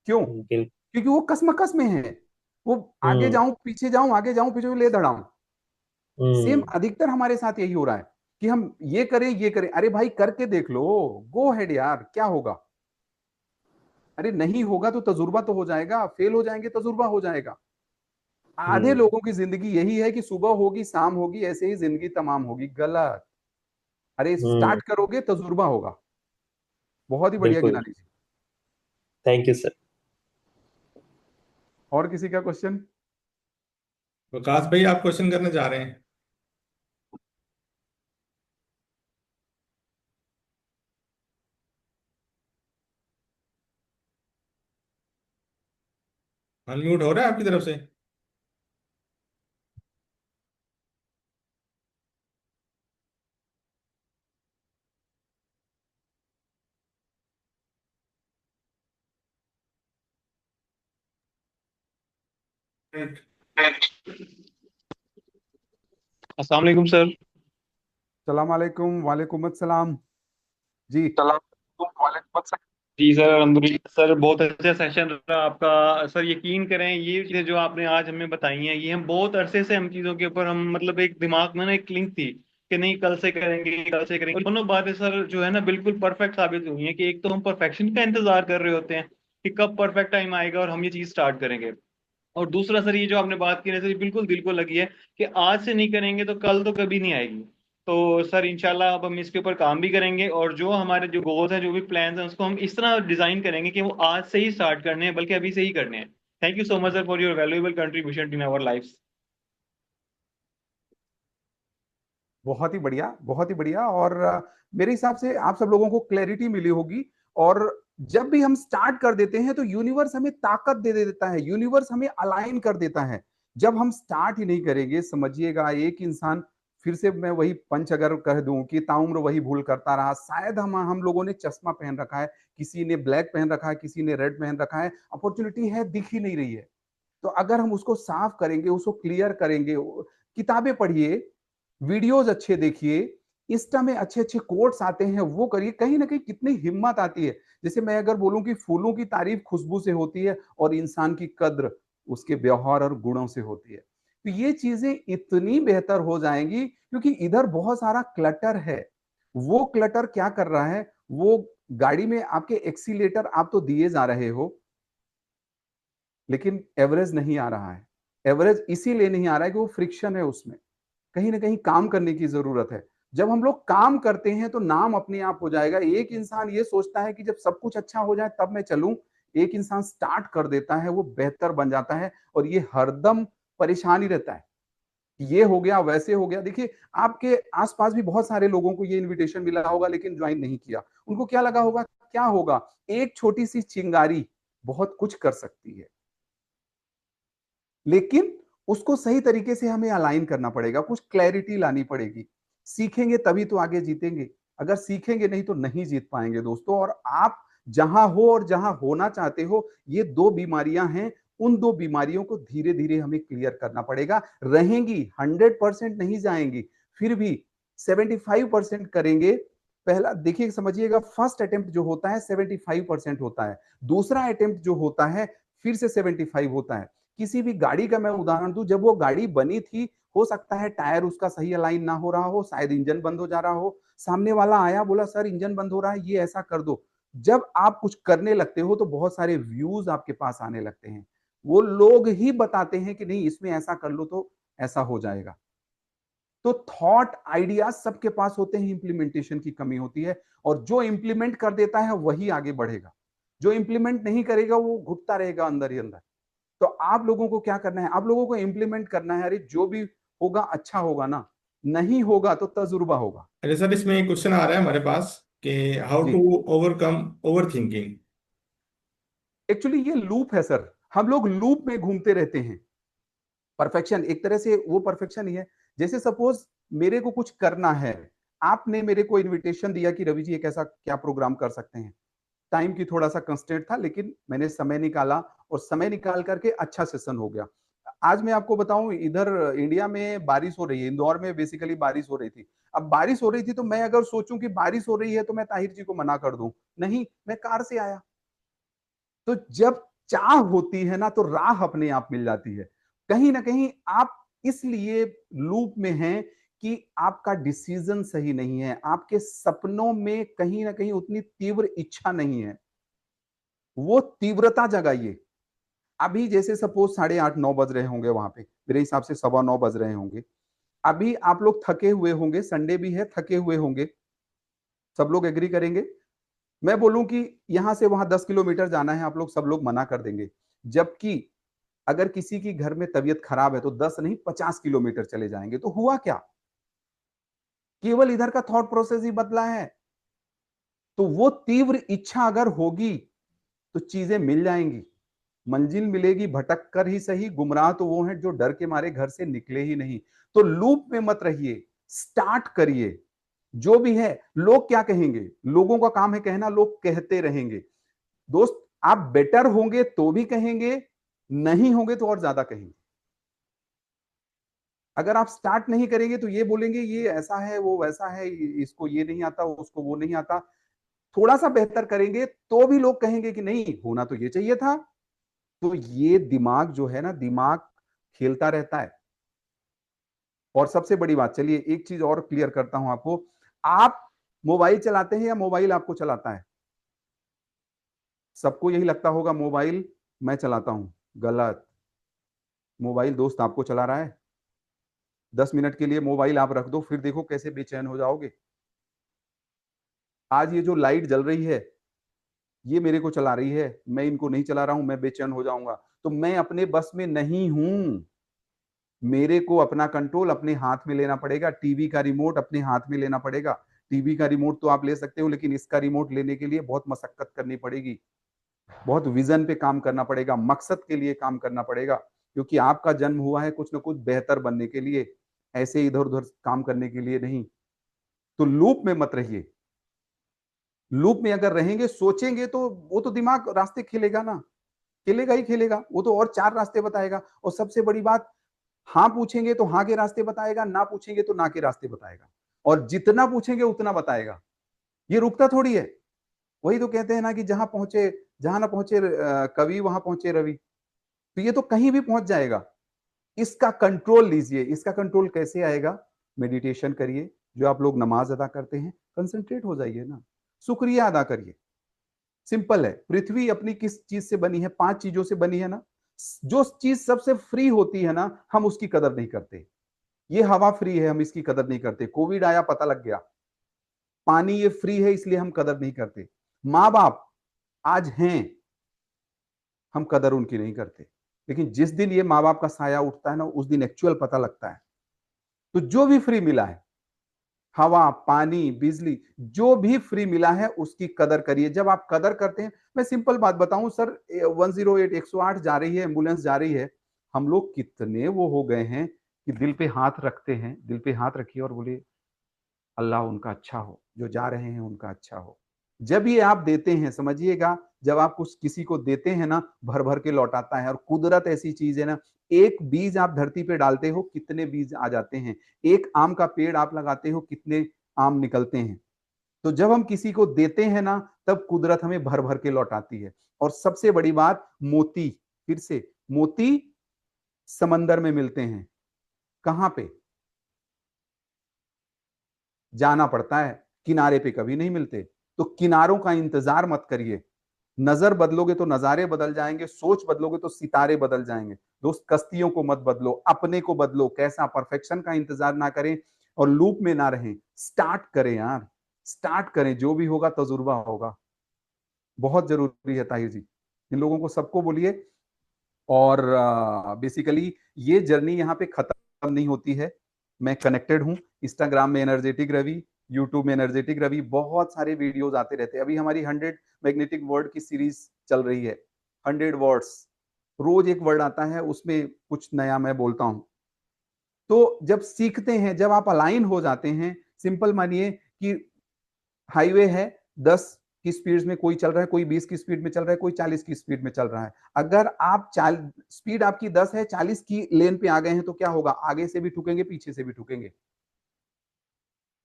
क्यों? बिल्कुल। क्योंकि वो कसमकस में है। वो आगे हम्म। जाऊं पीछे जाऊं, आगे जाऊं पीछे ले दड़ाऊं। सेम हम्म। अधिकतर हमारे साथ यही हो रहा है कि हम ये करें ये करें। अरे भाई करके देख लो, गो हेड यार, क्या होगा? अरे नहीं होगा तो तजुर्बा तो हो जाएगा, फेल हो जाएंगे तजुर्बा हो जाएगा। आधे हम्म। लोगों की जिंदगी यही है कि सुबह होगी शाम होगी ऐसे ही जिंदगी तमाम होगी। गलत। अरे हम्म। स्टार्ट करोगे तजुर्बा होगा। बहुत ही बढ़िया बिल्कुल। Ginani ji. Thank you sir. और किसी का क्वेश्चन? विकास भाई, आप क्वेश्चन करने जा रहे हैं? अनम्यूट हो रहा है आपकी तरफ से? अस्सलाम वालेकुम सर। सलाम अलैकुम, वालेकुम अस्सलाम जी। सलाम वालेकुम सर। जी सर, अल्हम्दुलिल्लाह सर, बहुत अच्छा सेशन रहा आपका। सर यकीन करें, ये चीज़ें जो आपने आज हमें बताई हैं, ये हम बहुत अरसे से हम चीज़ों के ऊपर हम मतलब एक दिमाग में ना एक लिंक थी कि नहीं कल से करेंगे कल से करेंगे। और दोनों बातें सर जो है ना बिल्कुल परफेक्ट साबित हुई हैं कि एक तो हम परफेक्शन का इंतजार कर रहे होते हैं कि कब परफेक्ट टाइम आएगा और हम ये चीज़ स्टार्ट करेंगे। और दूसरा सर, ये जो आपने बात की ना सर, ये बिल्कुल दिल को लगी है कि आज से नहीं करेंगे तो कल तो कभी नहीं आएगी। तो सर इंशाल्लाह अब हम इसके ऊपर काम भी करेंगे, और जो हमारे जो गोल्स हैं जो भी प्लान्स हैं उसको हम इस तरह डिजाइन करेंगे कि वो आज से ही स्टार्ट करने हैं, बल्कि अभी से ही करने हैं। Thank you so much sir for your valuable contribution in our life. बहुत ही बढ़िया, बहुत ही बढ़िया। और मेरे हिसाब से आप सब लोगों को क्लैरिटी मिली होगी। और जब भी हम स्टार्ट कर देते हैं तो यूनिवर्स हमें ताकत दे देता है, यूनिवर्स हमें अलाइन कर देता है। जब हम स्टार्ट ही नहीं करेंगे, समझिएगा एक इंसान, फिर से मैं वही पंच अगर कह दूं कि ताउम्र वही भूल करता रहा। शायद हम लोगों ने चश्मा पहन रखा है, किसी ने ब्लैक पहन रखा है, किसी ने रेड पहन रखा है, अपॉर्चुनिटी है दिख ही नहीं रही है। तो अगर हम उसको साफ करेंगे, उसको क्लियर करेंगे, किताबें पढ़िए, वीडियोज अच्छे देखिए, इंस्टा में अच्छे अच्छे कोट्स आते हैं वो करिए, कहीं ना कहीं कितनी हिम्मत आती है। जैसे मैं अगर बोलूं कि फूलों की तारीफ खुशबू से होती है और इंसान की कद्र उसके व्यवहार और गुणों से होती है। तो ये चीजें इतनी बेहतर हो जाएंगी क्योंकि इधर बहुत सारा क्लटर है। वो क्लटर क्या कर रहा है? वो गाड़ी में आपके एक्सीलेटर आप तो दिए जा रहे हो, लेकिन एवरेज नहीं आ रहा है। एवरेज इसीलिए नहीं आ रहा है कि वो फ्रिक्शन है उसमें, कहीं ना कहीं काम करने की जरूरत है। जब हम लोग काम करते हैं तो नाम अपने आप हो जाएगा। एक इंसान ये सोचता है कि जब सब कुछ अच्छा हो जाए तब मैं चलूं। एक इंसान स्टार्ट कर देता है, वो बेहतर बन जाता है। और ये हरदम परेशान ही रहता है कि ये हो गया वैसे हो गया। देखिए, आपके आसपास भी बहुत सारे लोगों को ये इनविटेशन मिला होगा लेकिन ज्वाइन नहीं किया। उनको क्या लगा होगा? क्या होगा? एक छोटी सी चिंगारी बहुत कुछ कर सकती है, लेकिन उसको सही तरीके से हमें अलाइन करना पड़ेगा, कुछ क्लैरिटी लानी पड़ेगी। सीखेंगे तभी तो आगे जीतेंगे। अगर सीखेंगे नहीं तो नहीं जीत पाएंगे दोस्तों। और आप जहां हो और जहां होना चाहते हो, ये दो बीमारियां हैं। उन दो बीमारियों को धीरे धीरे हमें क्लियर करना पड़ेगा। रहेंगी, 100% नहीं जाएंगी, फिर भी 75% करेंगे। पहला देखिए, समझिएगा, फर्स्ट अटेम्प्ट जो होता है 75% होता है। दूसरा अटेम्प्ट जो होता है फिर से 75 होता है। किसी भी गाड़ी का मैं उदाहरण दूं, जब वो गाड़ी बनी थी, हो सकता है टायर उसका सही अलाइन ना हो रहा हो, शायद इंजन बंद हो जा रहा हो। सामने वाला आया, बोला सर इंजन बंद हो रहा है, ये ऐसा कर दो। जब आप कुछ करने लगते हो तो बहुत सारे व्यूज आपके पास आने लगते हैं। वो लोग ही बताते हैं कि नहीं इसमें ऐसा कर लो तो ऐसा हो जाएगा। तो थॉट आइडिया सबके पास होते हैं, इंप्लीमेंटेशन की कमी होती है, और जो इंप्लीमेंट कर देता है वही आगे बढ़ेगा, जो इंप्लीमेंट नहीं करेगा वो घुटता रहेगा अंदर ही अंदर। तो आप लोगों को क्या करना है, आप लोगों को इंप्लीमेंट करना है। अरे जो भी होगा अच्छा होगा ना, नहीं होगा तो तजुर्बा होगा। अरे सर, इसमें एक क्वेश्चन आ रहा है हमारे पास कि हाउ जी, to overcome over thinking. Actually ये लूप है सर, हम लोग लूप में घूमते रहते हैं। परफेक्शन एक तरह से वो परफेक्शन ही है। जैसे सपोज मेरे को कुछ करना है, आपने मेरे को इनविटेशन दिया कि रवि जी एक ऐसा क्या प्रोग्राम कर सकते हैं। टाइम की थोड़ा सा कंस्ट्रेंट था, लेकिन मैंने समय निकाला और समय निकाल करके अच्छा सेशन हो गया। आज मैं आपको बताऊं, इधर इंडिया में बारिश हो रही है, इंदौर में बेसिकली बारिश हो रही थी। अब बारिश हो रही थी तो मैं अगर सोचूं कि बारिश हो रही है तो मैं ताहिर जी को मना कर दूं, नहीं, मैं कार से आया। तो जब चाह होती है ना तो राह अपने आप मिल जाती है। कहीं ना कहीं आप इसलिए लूप में हैं कि आपका डिसीजन सही नहीं है, आपके सपनों में कहीं ना कहीं उतनी तीव्र इच्छा नहीं है। वो तीव्रता जगाइए। अभी जैसे सपोज 8:30-9 बज रहे होंगे, वहां पे मेरे हिसाब से 9:15 बज रहे होंगे। अभी आप लोग थके हुए होंगे, संडे भी है, थके हुए होंगे, सब लोग एग्री करेंगे। मैं बोलूं कि यहां से वहां 10 किलोमीटर जाना है, आप लोग सब लोग मना कर देंगे। जबकि अगर किसी की घर में तबीयत खराब है तो 10 नहीं 50 किलोमीटर चले जाएंगे। तो हुआ क्या, केवल इधर का थॉट प्रोसेस ही बदला है। तो वो तीव्र इच्छा अगर होगी तो चीजें मिल जाएंगी, मंजिल मिलेगी, भटक कर ही सही। गुमराह तो वो हैं जो डर के मारे घर से निकले ही नहीं। तो लूप में मत रहिए, स्टार्ट करिए। जो भी है, लोग क्या कहेंगे, लोगों का काम है कहना, लोग कहते रहेंगे। दोस्त, आप बेटर होंगे तो भी कहेंगे, नहीं होंगे तो और ज्यादा कहेंगे। अगर आप स्टार्ट नहीं करेंगे तो ये बोलेंगे ये ऐसा है, वो वैसा है, इसको ये नहीं आता, उसको वो नहीं आता। थोड़ा सा बेहतर करेंगे तो भी लोग कहेंगे कि नहीं, होना तो ये चाहिए था। तो ये दिमाग जो है ना, दिमाग खेलता रहता है। और सबसे बड़ी बात, चलिए एक चीज और क्लियर करता हूं आपको। आप मोबाइल चलाते हैं या मोबाइल आपको चलाता है? सबको यही लगता होगा मोबाइल मैं चलाता हूं। गलत। मोबाइल दोस्त आपको चला रहा है। 10 मिनट के लिए मोबाइल आप रख दो, फिर देखो कैसे बेचैन हो जाओगे। आज ये जो लाइट जल रही है, ये मेरे को चला रही है, मैं इनको नहीं चला रहा हूं, मैं बेचैन हो जाऊंगा। तो मैं अपने बस में नहीं हूं। मेरे को अपना कंट्रोल अपने हाथ में लेना पड़ेगा। टीवी का रिमोट अपने हाथ में लेना पड़ेगा। टीवी का रिमोट तो आप ले सकते हो, लेकिन इसका रिमोट लेने के लिए बहुत मशक्कत करनी पड़ेगी, बहुत विजन पे काम करना पड़ेगा, मकसद के लिए काम करना पड़ेगा। क्योंकि आपका जन्म हुआ है कुछ ना कुछ बेहतर बनने के लिए, ऐसे इधर उधर काम करने के लिए नहीं। तो लूप में मत रहिए। लूप में अगर रहेंगे, सोचेंगे, तो वो तो दिमाग रास्ते खेलेगा ना, खेलेगा ही खेलेगा। वो तो और 4 रास्ते बताएगा। और सबसे बड़ी बात, हाँ पूछेंगे तो हाँ के रास्ते बताएगा, ना पूछेंगे तो ना के रास्ते बताएगा। और जितना पूछेंगे उतना बताएगा। ये रुकता थोड़ी है। वही तो कहते हैं ना कि जहां पहुंचे, जहां ना पहुंचे कवि, वहां पहुंचे रवि। तो ये तो कहीं भी पहुंच जाएगा। इसका कंट्रोल लीजिए। इसका कंट्रोल कैसे आएगा? मेडिटेशन करिए। जो आप लोग नमाज अदा करते हैं, कंसंट्रेट हो जाइए ना, शुक्रिया अदा करिए। सिंपल है। पृथ्वी अपनी किस चीज से बनी है? 5 चीजों से बनी है ना। जो चीज सबसे फ्री होती है ना, हम उसकी कदर नहीं करते। ये हवा फ्री है, हम इसकी कदर नहीं करते। कोविड आया, पता लग गया। पानी ये फ्री है, इसलिए हम कदर नहीं करते। माँ बाप आज हैं, हम कदर उनकी नहीं करते। लेकिन जिस दिन ये माँ बाप का साया उठता है ना, उस दिन एक्चुअल पता लगता है। तो जो भी फ्री मिला है, हवा, पानी, बिजली, जो भी फ्री मिला है उसकी कदर करिए। जब आप कदर करते हैं, मैं सिंपल बात बताऊं सर, 108 108 जा रही है, एम्बुलेंस जा रही है, हम लोग कितने वो हो गए हैं कि दिल पे हाथ रखते हैं। दिल पे हाथ रखिए और बोलिए अल्लाह उनका अच्छा हो, जो जा रहे हैं उनका अच्छा हो। जब ये आप देते हैं, समझिएगा, जब आप कुछ किसी को देते हैं ना, भर भर के लौटाता है। और कुदरत ऐसी चीज है ना, एक बीज आप धरती पे डालते हो, कितने बीज आ जाते हैं। एक आम का पेड़ आप लगाते हो, कितने आम निकलते हैं। तो जब हम किसी को देते हैं ना, तब कुदरत हमें भर भर के लौटाती है। और सबसे बड़ी बात, मोती, फिर से, मोती समंदर में मिलते हैं। कहां पे? जाना पड़ता है, किनारे पे कभी नहीं मिलते। तो किनारों का इंतजार मत करिए। नजर बदलोगे तो नजारे बदल जाएंगे, सोच बदलोगे तो सितारे बदल जाएंगे। दोस्त, कश्तियों को मत बदलो, अपने को बदलो। कैसा? परफेक्शन का इंतजार ना करें। और लूप में ना रहें। स्टार्ट करें यार, स्टार्ट करें, जो भी होगा तजुर्बा होगा। बहुत जरूरी है ताहिर जी, इन लोगों को सबको बोलिए। और बेसिकली ये जर्नी यहाँ पे खत्म नहीं होती है। मैं कनेक्टेड हूँ इंस्टाग्राम में एनर्जेटिक रवि, यूट्यूब में एनर्जेटिक रवि, बहुत सारे वीडियोज आते रहते हैं। अभी हमारी 100 मैग्नेटिक वर्ड की सीरीज चल रही है। 100 वर्ड्स, रोज एक वर्ड आता है, उसमें कुछ नया मैं बोलता हूं। तो जब सीखते हैं, जब आप अलाइन हो जाते हैं, सिंपल मानिए कि हाईवे है, 10 की स्पीड में कोई चल रहा है, कोई 20 की स्पीड में चल रहा है, कोई 40 की स्पीड में चल रहा है। अगर आप स्पीड आपकी 10 है, 40 की लेन पे आ गए हैं, तो क्या होगा? आगे से भी ठुकेंगे, पीछे से भी ठुकेंगे।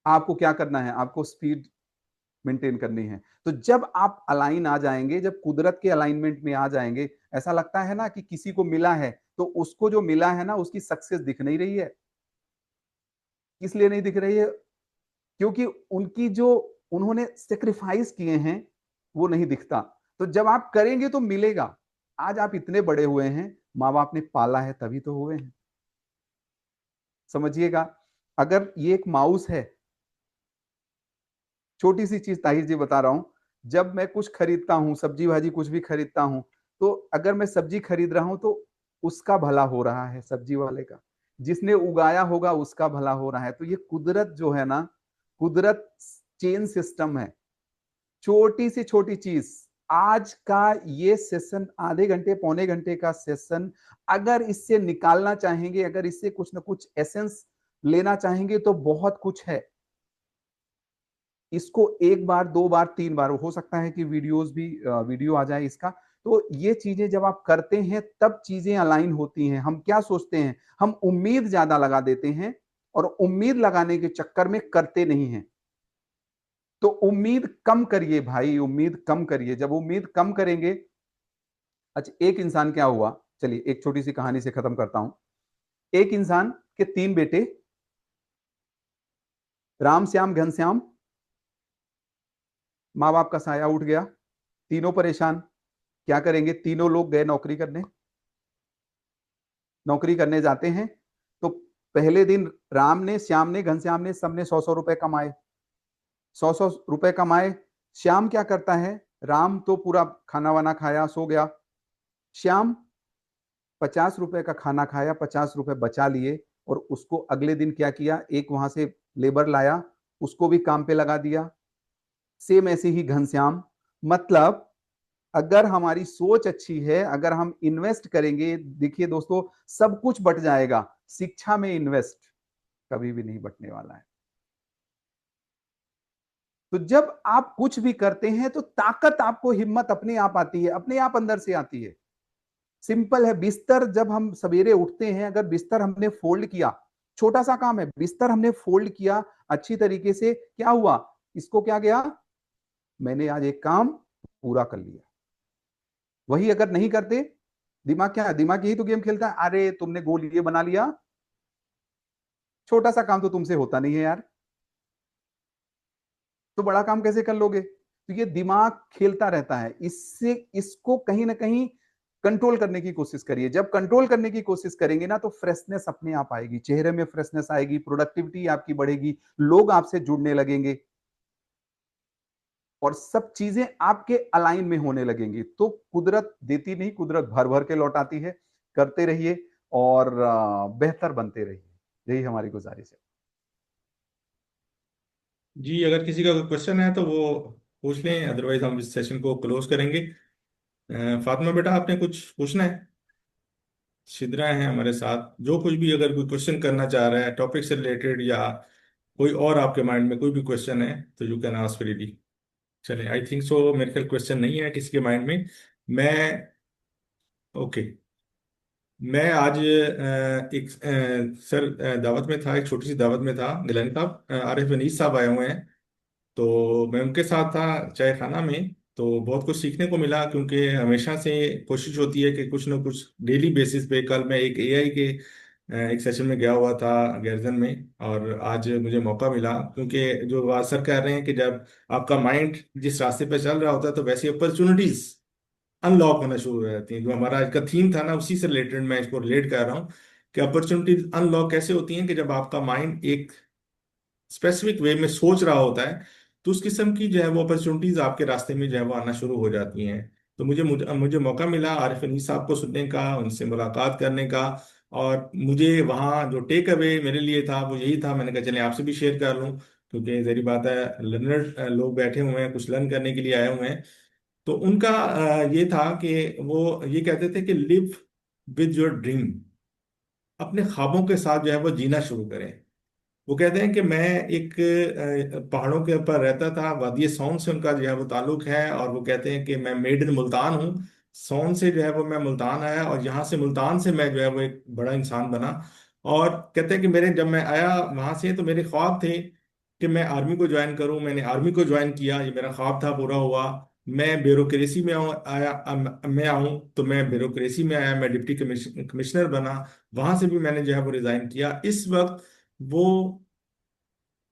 आपको क्या करना है? आपको स्पीड मेंटेन करनी है। तो जब आप अलाइन आ जाएंगे, जब कुदरत के अलाइनमेंट में आ जाएंगे, ऐसा लगता है ना कि किसी को मिला है, तो उसको जो मिला है ना, उसकी सक्सेस दिख नहीं रही है। इसलिए नहीं दिख रही है क्योंकि उनकी जो उन्होंने सेक्रीफाइस किए हैं वो नहीं दिखता। तो जब आप करेंगे तो मिलेगा। आज आप इतने बड़े हुए हैं, माँ बाप ने पाला है तभी तो हुए हैं। समझिएगा, अगर ये एक माउस है, छोटी सी चीज ताहिर जी बता रहा हूं, जब मैं कुछ खरीदता हूं, सब्जी भाजी कुछ भी खरीदता हूं, तो अगर मैं सब्जी खरीद रहा हूं तो उसका भला हो रहा है, सब्जी वाले का, जिसने उगाया होगा उसका भला हो रहा है। तो ये कुदरत जो है ना, कुदरत चेन सिस्टम है। छोटी सी छोटी चीज, आज का ये सेशन, आधे घंटे पौने घंटे का सेशन, अगर इससे निकालना चाहेंगे, अगर इससे कुछ ना कुछ एसेंस लेना चाहेंगे, तो बहुत कुछ है। इसको एक बार, दो बार, तीन बार, हो सकता है कि वीडियो आ जाए इसका। तो ये चीजें जब आप करते हैं तब चीजें अलाइन होती हैं। हम क्या सोचते हैं? हम उम्मीद ज्यादा लगा देते हैं और उम्मीद लगाने के चक्कर में करते नहीं हैं। तो उम्मीद कम करिए भाई, उम्मीद कम करिए। जब उम्मीद कम करेंगे, अच्छा एक इंसान क्या हुआ, चलिए एक छोटी सी कहानी से खत्म करता हूं। एक इंसान के 3 बेटे, राम श्याम घनश्याम। माँ बाप का साया उठ गया, तीनों परेशान। क्या करेंगे? तीनों लोग गए नौकरी करने। नौकरी करने जाते हैं तो पहले दिन राम ने, श्याम ने, घनश्याम ने, सबने 100-100 रुपए कमाए। 100-100 रुपए कमाए। श्याम क्या करता है? राम तो पूरा खाना वाना खाया, सो गया। श्याम 50 रुपए का खाना खाया, 50 रुपए बचा लिए, और उसको अगले दिन क्या किया? एक वहां से लेबर लाया, उसको भी काम पे लगा दिया। सेम ऐसे ही घनश्याम। मतलब अगर हमारी सोच अच्छी है, अगर हम इन्वेस्ट करेंगे, देखिए दोस्तों, सब कुछ बट जाएगा, शिक्षा में इन्वेस्ट कभी भी नहीं बटने वाला है। तो जब आप कुछ भी करते हैं तो ताकत आपको, हिम्मत अपने आप आती है, अपने आप अंदर से आती है। सिंपल है, बिस्तर जब हम सवेरे उठते हैं, अगर बिस्तर हमने फोल्ड किया, छोटा सा काम है, बिस्तर हमने फोल्ड किया अच्छी तरीके से, क्या हुआ? इसको क्या गया? मैंने आज एक काम पूरा कर लिया। वही अगर नहीं करते, दिमाग क्या है? दिमाग यही तो गेम खेलता है, अरे तुमने गोल ये बना लिया, छोटा सा काम तो तुमसे होता नहीं है यार, तो बड़ा काम कैसे कर लोगे? तो ये दिमाग खेलता रहता है। इससे इसको कहीं ना कहीं कंट्रोल करने की कोशिश करिए। जब कंट्रोल करने की कोशिश करेंगे ना, तो फ्रेशनेस अपने आप आएगी, चेहरे में फ्रेशनेस आएगी, प्रोडक्टिविटी आपकी बढ़ेगी, लोग आपसे जुड़ने लगेंगे और सब चीजें आपके अलाइन में होने लगेंगी। तो कुदरत देती नहीं, कुदरत भर भर के लौटाती है। करते रहिए और बेहतर बनते रहिए, यही हमारी गुजारिश है। जी, अगर किसी का कोई क्वेश्चन है तो वो पूछ लें, अदरवाइज हम इस सेशन को क्लोज करेंगे। फातिमा बेटा, आपने कुछ पूछना है? शिद्रा है हमारे साथ, जो कुछ भी अगर कोई क्वेश्चन करना चाह रहा है टॉपिक से रिलेटेड, या कोई और आपके माइंड में कोई भी क्वेश्चन है, तो यू कैन आस्क फ्रीली। चले, आई थिंक सो, मेरे ख्याल क्वेश्चन नहीं है किसी के माइंड में। मैं, ओके, मैं आज एक सर दावत में था, एक छोटी सी दावत में था। गिलानी साहब, आरिफ अनीस साहब आए हुए हैं, तो मैं उनके साथ था चाय खाना में। तो बहुत कुछ सीखने को मिला, क्योंकि हमेशा से कोशिश होती है कि कुछ ना कुछ डेली बेसिस पे। कल मैं एक एआई के एक सेशन में गया हुआ था गैरजन में, और आज मुझे मौका मिला, क्योंकि जो बात सर कह रहे हैं कि जब आपका माइंड जिस रास्ते पे चल रहा होता है, तो वैसी अपॉर्चुनिटीज अनलॉक होना शुरू हो जाती हैं। जो हमारा आज का थीम था ना, उसी से रिलेटेड मैं इसको रिलेट कर रहा हूँ कि अपॉर्चुनिटीज अनलॉक कैसे होती हैं, कि जब आपका माइंड एक स्पेसिफिक वे में सोच रहा होता है, तो उस किस्म की जो है वो अपॉर्चुनिटीज आपके रास्ते में जो है वो आना शुरू हो जाती हैं। तो मुझे मुझे मुझे मौका मिला आरिफ अनीस साहब को सुनने का, उनसे मुलाकात करने का, और मुझे वहाँ जो टेक अवे मेरे लिए था वो यही था। मैंने कहा चले आपसे भी शेयर कर लूँ, क्योंकि जहरी बात है लर्नर लोग बैठे हुए हैं, कुछ लर्न करने के लिए आए हुए हैं। तो उनका ये था कि वो ये कहते थे कि लिव विद योर ड्रीम, अपने ख्वाबों के साथ जो है वो जीना शुरू करें। वो कहते हैं कि मैं एक पहाड़ों के ऊपर रहता था, वादी सोन से उनका जो है वो ताल्लुक है, और वो कहते हैं कि मैं मेड इन मुल्तान हूँ। सोन से जो है वो मैं मुल्तान आया, और यहाँ से मुल्तान से मैं जो है वो एक बड़ा इंसान बना। और कहते हैं कि मेरे जब मैं आया वहाँ से तो मेरे ख्वाब थे कि मैं आर्मी को ज्वाइन करूँ। मैंने आर्मी को ज्वाइन किया, ये मेरा ख्वाब था, पूरा हुआ। मैं ब्यूरोक्रेसी में मैं आऊँ तो मैं ब्यूरोक्रेसी में आया, मैं डिप्टी कमिश्नर बना। वहां से भी मैंने जो है वो रिजाइन किया। इस वक्त वो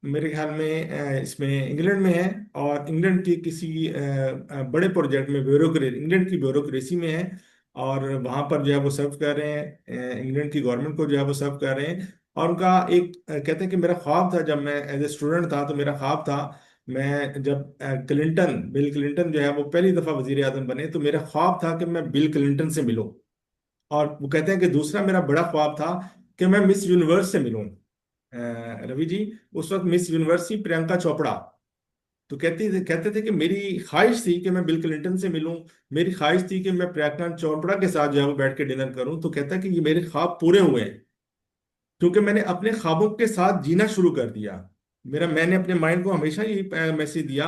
मेरे ख्याल में इसमें इंग्लैंड में है, और इंग्लैंड की किसी बड़े प्रोजेक्ट में ब्यूरोक्रेसी, इंग्लैंड की ब्यूरोक्रेसी में है, और वहां पर जो है वो सर्व कर रहे हैं, इंग्लैंड की गवर्नमेंट को जो है वो सर्व कर रहे हैं। और उनका एक कहते हैं कि मेरा ख्वाब था जब मैं एज ए स्टूडेंट था, तो मेरा ख्वाब था, मैं जब बिल क्लिंटन जो है वो पहली दफा वजीर आजम बने, तो मेरा ख्वाब था कि मैं बिल क्लिंटन से मिलूं। और वो कहते हैं कि दूसरा मेरा बड़ा ख्वाब था कि मैं मिस यूनिवर्स से मिलूं। रवि जी, उस वक्त मिस यूनिवर्स थी प्रियंका चोपड़ा। तो कहते थे कि मेरी ख्वाहिश थी कि मैं बिल क्लिंटन से मिलूं, मेरी ख्वाहिश थी कि मैं प्रियंका चोपड़ा के साथ जो है वो बैठ के डिनर करूं। तो कहता है कि ये मेरे ख्वाब पूरे हुए हैं, क्योंकि मैंने अपने ख्वाबों के साथ जीना शुरू कर दिया। मैंने अपने माइंड को हमेशा यही मैसेज दिया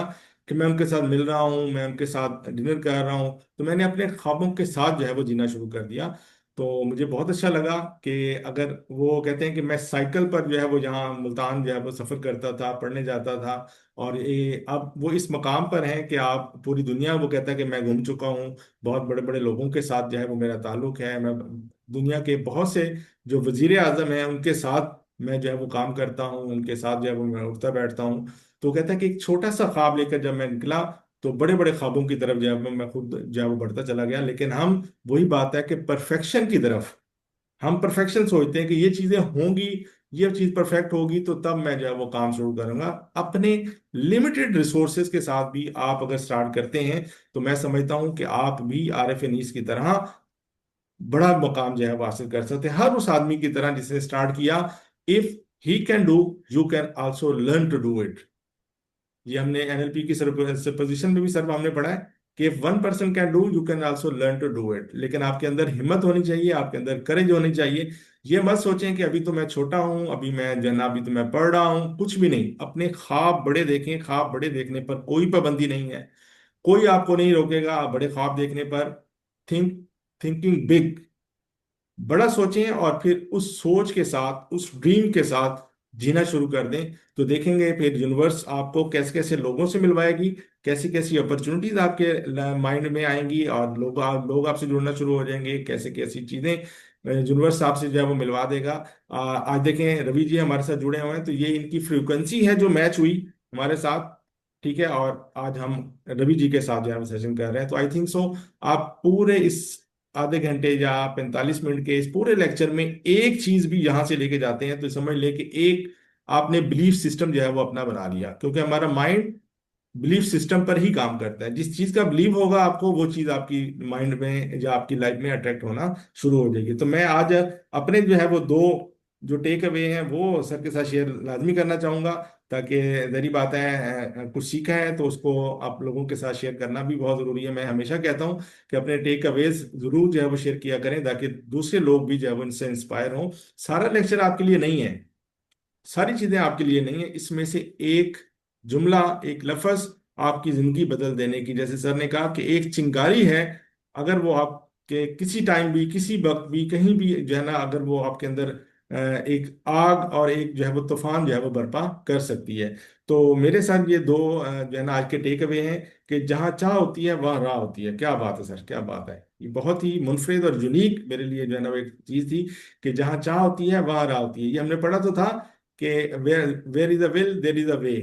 कि मैं उनके साथ मिल रहा हूँ, मैं उनके साथ डिनर कर रहा हूँ, तो मैंने अपने ख्वाबों के साथ जो है वो जीना शुरू कर दिया। तो मुझे बहुत अच्छा लगा कि अगर वो कहते हैं कि मैं साइकिल पर जो है वो यहाँ मुल्तान जो है वो सफ़र करता था, पढ़ने जाता था, और ये अब वो इस मकाम पर हैं कि आप पूरी दुनिया, वो कहता है कि मैं घूम चुका हूँ, बहुत बड़े बड़े लोगों के साथ जो है वो मेरा ताल्लुक है, मैं दुनिया के बहुत से जो वजीर आजम हैं उनके साथ मैं जो है वो काम करता हूँ, उनके साथ जो है वो मैं उठता बैठता हूँ। तो कहता है कि एक छोटा सा ख्वाब लेकर जब मैं निकला, तो बड़े बड़े ख्वाबों की तरफ जो है मैं खुद जो है वो बढ़ता चला गया। लेकिन हम, वही बात है कि परफेक्शन की तरफ, हम परफेक्शन सोचते हैं कि ये चीजें होंगी, ये चीज परफेक्ट होगी तो तब मैं जो है वो काम शुरू करूंगा। अपने लिमिटेड रिसोर्सेज के साथ भी आप अगर स्टार्ट करते हैं, तो मैं समझता हूं कि आप भी आरएफ एनीस की तरह बड़ा मुकाम जो है वो हासिल कर सकते हैं, हर उस आदमी की तरह जिसने स्टार्ट किया। If he can do, you can also learn to do it. ये हमने एनएलपी की पोजीशन में भी सर हमने पढ़ा है कि if one person can do, you can also learn to do it. लेकिन आपके अंदर हिम्मत होनी चाहिए, आपके अंदर करेज होनी चाहिए। ये मत सोचें कि अभी तो मैं छोटा हूं, अभी मैं जना, अभी तो मैं पढ़ रहा हूं, कुछ भी नहीं। अपने ख्वाब बड़े देखें, ख्वाब बड़े देखने पर कोई पाबंदी नहीं है, कोई आपको नहीं रोकेगा आप बड़े ख्वाब देखने पर। थिंकिंग बिग, बड़ा सोचें, और फिर उस सोच के साथ, उस ड्रीम के साथ जीना शुरू कर दें। तो देखेंगे फिर यूनिवर्स आपको कैसे कैसे लोगों से मिलवाएगी, कैसी कैसी अपॉर्चुनिटीज आपके माइंड में आएंगी, और लोग आपसे जुड़ना शुरू हो जाएंगे, कैसे कैसी चीजें यूनिवर्स आपसे जो है वो मिलवा देगा। आज देखें रवि जी हमारे साथ जुड़े हुए हैं, तो ये इनकी फ्रीक्वेंसी है जो मैच हुई हमारे साथ। ठीक है, और आज हम रवि जी के साथ जो है सेशन कर रहे हैं। तो आई थिंक सो आप पूरे इस आधे घंटे या 45 मिनट के इस पूरे लेक्चर में एक चीज भी यहां से लेके जाते हैं, तो समझ ले कि एक आपने बिलीफ सिस्टम जो है वो अपना बना लिया। क्योंकि हमारा माइंड बिलीफ सिस्टम पर ही काम करता है। जिस चीज का बिलीव होगा आपको, वो चीज आपकी माइंड में या आपकी लाइफ में अट्रैक्ट होना शुरू हो जाएगी। तो मैं आज अपने जो है वो दो जो टेक अवे हैं वो सर के साथ शेयर लाजमी करना चाहूंगा, ताकि जरी बात है कुछ सीखा है तो उसको आप लोगों के साथ शेयर करना भी बहुत जरूरी है। मैं हमेशा कहता हूँ कि अपने टेक अवेज जरूर जो है वो शेयर किया करें, ताकि दूसरे लोग भी जो है वो इनसे इंस्पायर हों। सारा लेक्चर आपके लिए नहीं है, सारी चीजें आपके लिए नहीं है, इसमें से एक जुमला, एक लफ्ज आपकी जिंदगी बदल देने की, जैसे सर ने कहा कि एक चिंगारी है, अगर वो आपके किसी टाइम भी, किसी वक्त भी, कहीं भी जो है ना, अगर वो आपके अंदर एक आग और एक जो है वो तूफान जो है वो बर्पा कर सकती है। तो मेरे साथ ये दो जो है ना आज के टेक अवे हैं कि जहाँ चाह होती है वहाँ राह होती है। क्या बात है सर, क्या बात है। ये बहुत ही मुनफरिद और यूनिक मेरे लिए जो है ना वो एक चीज थी कि जहाँ चाह होती है वहाँ राह होती है। ये हमने पढ़ा तो था कि where where is a will there is a way.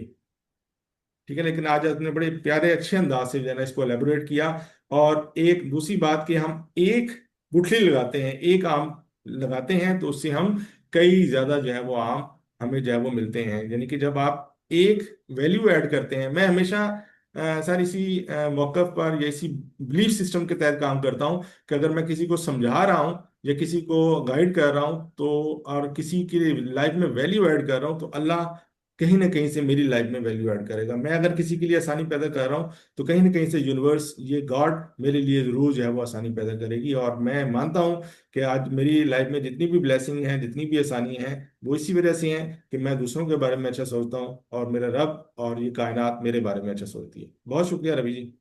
ठीक है, लेकिन आज आपने बड़े प्यारे अच्छे अंदाज से जो है ना इसको एलेबोरेट किया। और एक दूसरी बात कि हम एक गुठली लगाते हैं, एक आम लगाते हैं, तो उससे हम कई ज्यादा जो है वो आम हमें जो है वो मिलते हैं। यानी कि जब आप एक वैल्यू ऐड करते हैं, मैं हमेशा सर इसी मौकफ पर या इसी बिलीफ सिस्टम के तहत काम करता हूँ कि अगर मैं किसी को समझा रहा हूँ या किसी को गाइड कर रहा हूँ तो, और किसी की लाइफ में वैल्यू ऐड कर रहा हूँ, तो अल्लाह कहीं ना कहीं से मेरी लाइफ में वैल्यू ऐड करेगा। मैं अगर किसी के लिए आसानी पैदा कर रहा हूँ तो कहीं ना कहीं से यूनिवर्स, ये गॉड मेरे लिए जरूर जो है वो आसानी पैदा करेगी। और मैं मानता हूँ कि आज मेरी लाइफ में जितनी भी ब्लेसिंग है, जितनी भी आसानी है, वो इसी वजह से है कि मैं दूसरों के बारे में अच्छा सोचता हूँ और मेरा रब और ये कायनात मेरे बारे में अच्छा सोचती है। बहुत शुक्रिया रवि जी।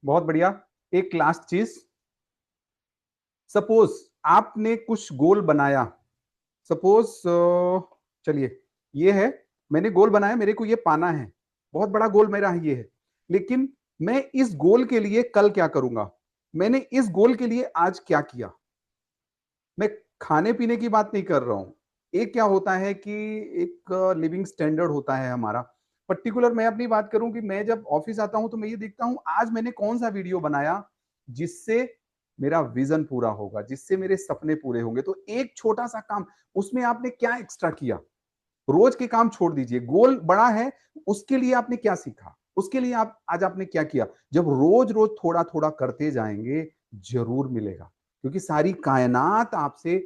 बहुत बढ़िया। एक लास्ट चीज, सपोज आपने कुछ गोल बनाया, सपोज चलिए ये है, मैंने गोल बनाया, मेरे को ये पाना है, बहुत बड़ा गोल मेरा ये है, लेकिन मैं इस गोल के लिए कल क्या करूंगा, मैंने इस गोल के लिए आज क्या किया। मैं खाने पीने की बात नहीं कर रहा हूं। एक क्या होता है कि एक लिविंग स्टैंडर्ड होता है हमारा पर्टिकुलर। मैं अपनी बात करूं कि मैं जब ऑफिस आता हूं तो मैं ये देखता हूं आज मैंने कौन सा वीडियो बनाया जिससे मेरा विजन पूरा होगा, जिससे मेरे सपने पूरे होंगे। तो एक छोटा सा काम, उसमें आपने क्या एक्स्ट्रा किया। रोज के काम छोड़ दीजिए, गोल बड़ा है, उसके लिए आपने क्या सीखा, उसके लिए आप आज आपने क्या किया। जब रोज रोज थोड़ा थोड़ा करते जाएंगे जरूर मिलेगा, क्योंकि सारी कायनात आपसे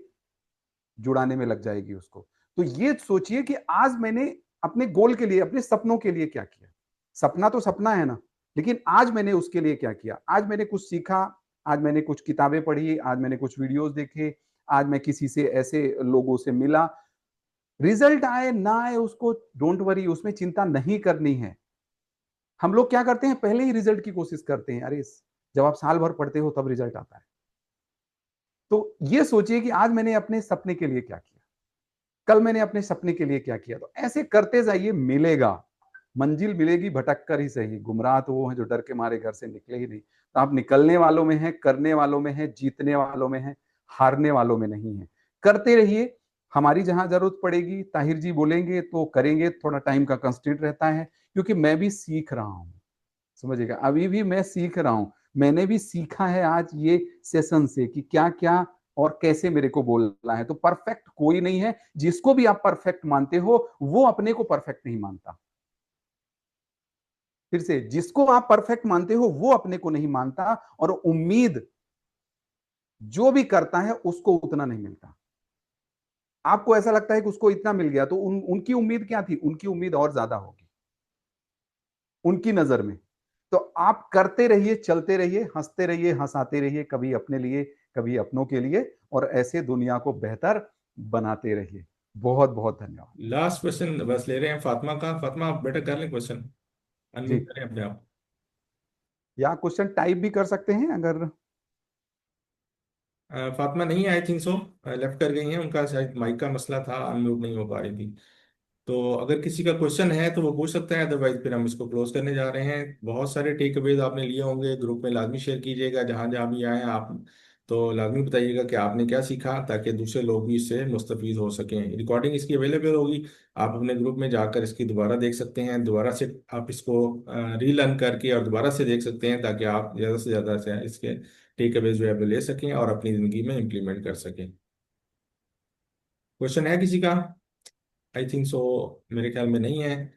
जुड़ाने में लग जाएगी उसको। तो ये सोचिए कि आज मैंने अपने गोल के लिए, अपने सपनों के लिए क्या किया। सपना तो सपना है ना, लेकिन आज मैंने उसके लिए क्या किया। आज मैंने कुछ सीखा, आज मैंने कुछ किताबें पढ़ी, आज मैंने कुछ वीडियोस देखे, आज मैं किसी से ऐसे लोगों से मिला। रिजल्ट आए ना आए उसको डोंट वरी, उसमें चिंता नहीं करनी है। हम लोग क्या करते हैं, पहले ही रिजल्ट की कोशिश करते हैं। अरे जब आप साल भर पढ़ते हो तब रिजल्ट आता है। तो ये सोचिए कि आज मैंने अपने सपने के लिए क्या किया, कल मैंने अपने सपने के लिए क्या किया। तो ऐसे करते जाइए, मिलेगा, मंजिल मिलेगी, भटक कर ही सही। गुमराह तो वो है जो डर के मारे घर से निकले ही नहीं। तो आप निकलने वालों में हैं, करने वालों में हैं, जीतने वालों में हैं, हारने वालों में नहीं है। करते रहिए, हमारी जहां जरूरत पड़ेगी ताहिर जी बोलेंगे तो करेंगे। थोड़ा टाइम का कंस्ट्रेंट रहता है, क्योंकि मैं भी सीख रहा हूं, समझिएगा, अभी भी मैं सीख रहा हूं। मैंने भी सीखा है आज ये सेशन से कि क्या क्या और कैसे मेरे को बोलना है। तो परफेक्ट कोई नहीं है, जिसको भी आप परफेक्ट मानते हो वो अपने को परफेक्ट नहीं मानता। फिर से, जिसको आप परफेक्ट मानते हो वो अपने को नहीं मानता, और उम्मीद जो भी करता है उसको उतना नहीं मिलता। आपको ऐसा लगता है कि उसको इतना मिल गया, तो उनकी उम्मीद क्या थी, उनकी उम्मीद और ज्यादा होगी उनकी नजर में। तो आप करते रहिए, चलते रहिए, हंसते रहिए, हंसाते रहिए, कभी अपने लिए कभी अपनों के लिए, और ऐसे दुनिया को बेहतर बनाते रहिए। बहुत बहुत धन्यवाद। लास्ट क्वेश्चन बस ले रहे हैं फातिमा का। फातिमा आप बेटा कर लें क्वेश्चन, जी, अनम्यूट करें अपने आप। या क्वेश्चन टाइप भी कर सकते हैं अगर। फातिमा नहीं, आई थिंक सो लेफ्ट कर गई हैं, उनका शायद माइक का मसला था, अनम्यूट नहीं हो पा रही थी। तो अगर किसी का क्वेश्चन है तो वो पूछ सकता है, अदरवाइज फिर हम इसको क्लोज करने जा रहे हैं। बहुत सारे टेक अवेज आपने लिए होंगे, ग्रुप में लाजमी शेयर कीजिएगा जहां जहां भी आए आप। तो लाजमी बताइएगा कि आपने क्या सीखा, ताकि दूसरे लोग भी इससे मुस्तफीद हो सकें। रिकॉर्डिंग इसकी अवेलेबल होगी, आप अपने ग्रुप में जाकर इसकी दोबारा देख सकते हैं, दोबारा से आप इसको रीलर्न करके और दोबारा से देख सकते हैं, ताकि आप ज़्यादा से ज़्यादा से इसके टेक अवेज जो है वो ले सकें और अपनी ज़िंदगी में इम्प्लीमेंट कर सकें। क्वेश्चन है किसी का? आई थिंक सो, मेरे ख्याल में नहीं है।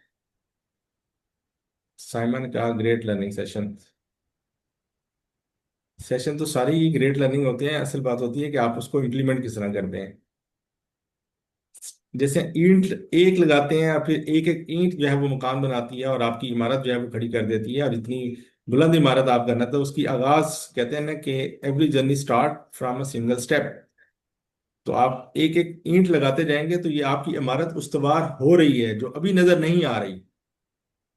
साइमन का ग्रेट लर्निंग सेशन। सेशन तो सारी ही ग्रेट लर्निंग होते हैं, असल बात होती है कि आप उसको इम्प्लीमेंट किस तरह करते हैं। जैसे ईंट एक लगाते हैं और फिर एक एक ईंट जो है वो मकान बनाती है और आपकी इमारत जो है वो खड़ी कर देती है। और इतनी बुलंद इमारत आप करना, तो उसकी आगाज कहते हैं ना कि every journey start from a single step. तो आप एक एक ईंट लगाते जाएंगे तो ये आपकी इमारत उस्तवार हो रही है, जो अभी नजर नहीं आ रही,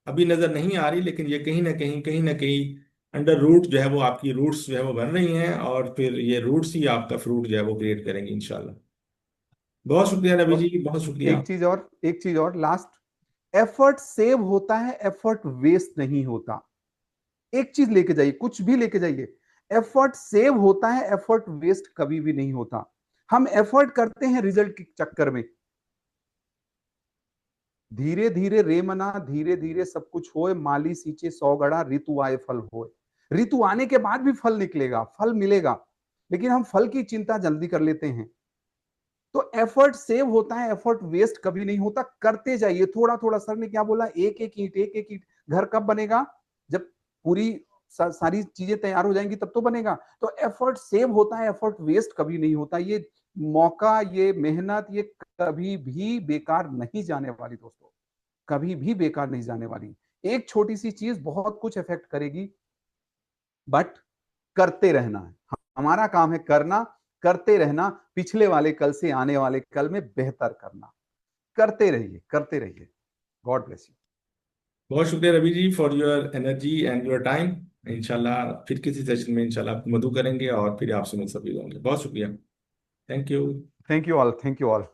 अभी नजर नहीं आ रही, लेकिन ये कहीं ना कहीं अंडर रूट जो है वो आपकी रूट्स जो है वो बन रही हैं, और फिर ये रूट्स ही आपका फ्रूट जो है वो क्रिएट करेंगे इंशाल्लाह। बहुत शुक्रिया रवि और जी, बहुत शुक्रिया। एक चीज और लास्ट, एफर्ट सेव होता है, एफर्ट वेस्ट नहीं होता। एक चीज लेके जाइए, कुछ भी लेके जाइए, एफर्ट सेव होता है, एफर्ट वेस्ट कभी भी नहीं होता। हम एफर्ट करते हैं रिजल्ट के चक्कर में। धीरे धीरे रे मना, धीरे धीरे सब कुछ होए, माली सींचे 100 गड़ा, ऋतु आए फल होए। ऋतु आने के बाद भी फल निकलेगा, फल मिलेगा, लेकिन हम फल की चिंता जल्दी कर लेते हैं। तो एफर्ट सेव होता है, एफर्ट वेस्ट कभी नहीं होता। करते जाइए थोड़ा थोड़ा। सर ने क्या बोला, एक एक ईंट, एक एक ईंट। घर कब बनेगा? जब पूरी सारी चीजें तैयार हो जाएंगी तब तो बनेगा। तो एफर्ट सेव होता है, एफर्ट वेस्ट कभी नहीं होता। ये मौका, ये मेहनत, ये कभी भी बेकार नहीं जाने वाली दोस्तों, कभी भी बेकार नहीं जाने वाली। एक छोटी सी चीज बहुत कुछ इफेक्ट करेगी, बट करते रहना है। हमारा काम है करना, करते रहना, पिछले वाले कल से आने वाले कल में बेहतर करना। करते रहिए, करते रहिए। God bless you. बहुत शुक्रिया Ravi ji for your energy and your time. इंशाल्लाह फिर किसी सेशन में इंशाल्लाह आपको मधु करेंगे और फिर आपसे मिल सभी होंगे। बहुत शुक्रिया। Thank you. Thank you all, thank you all.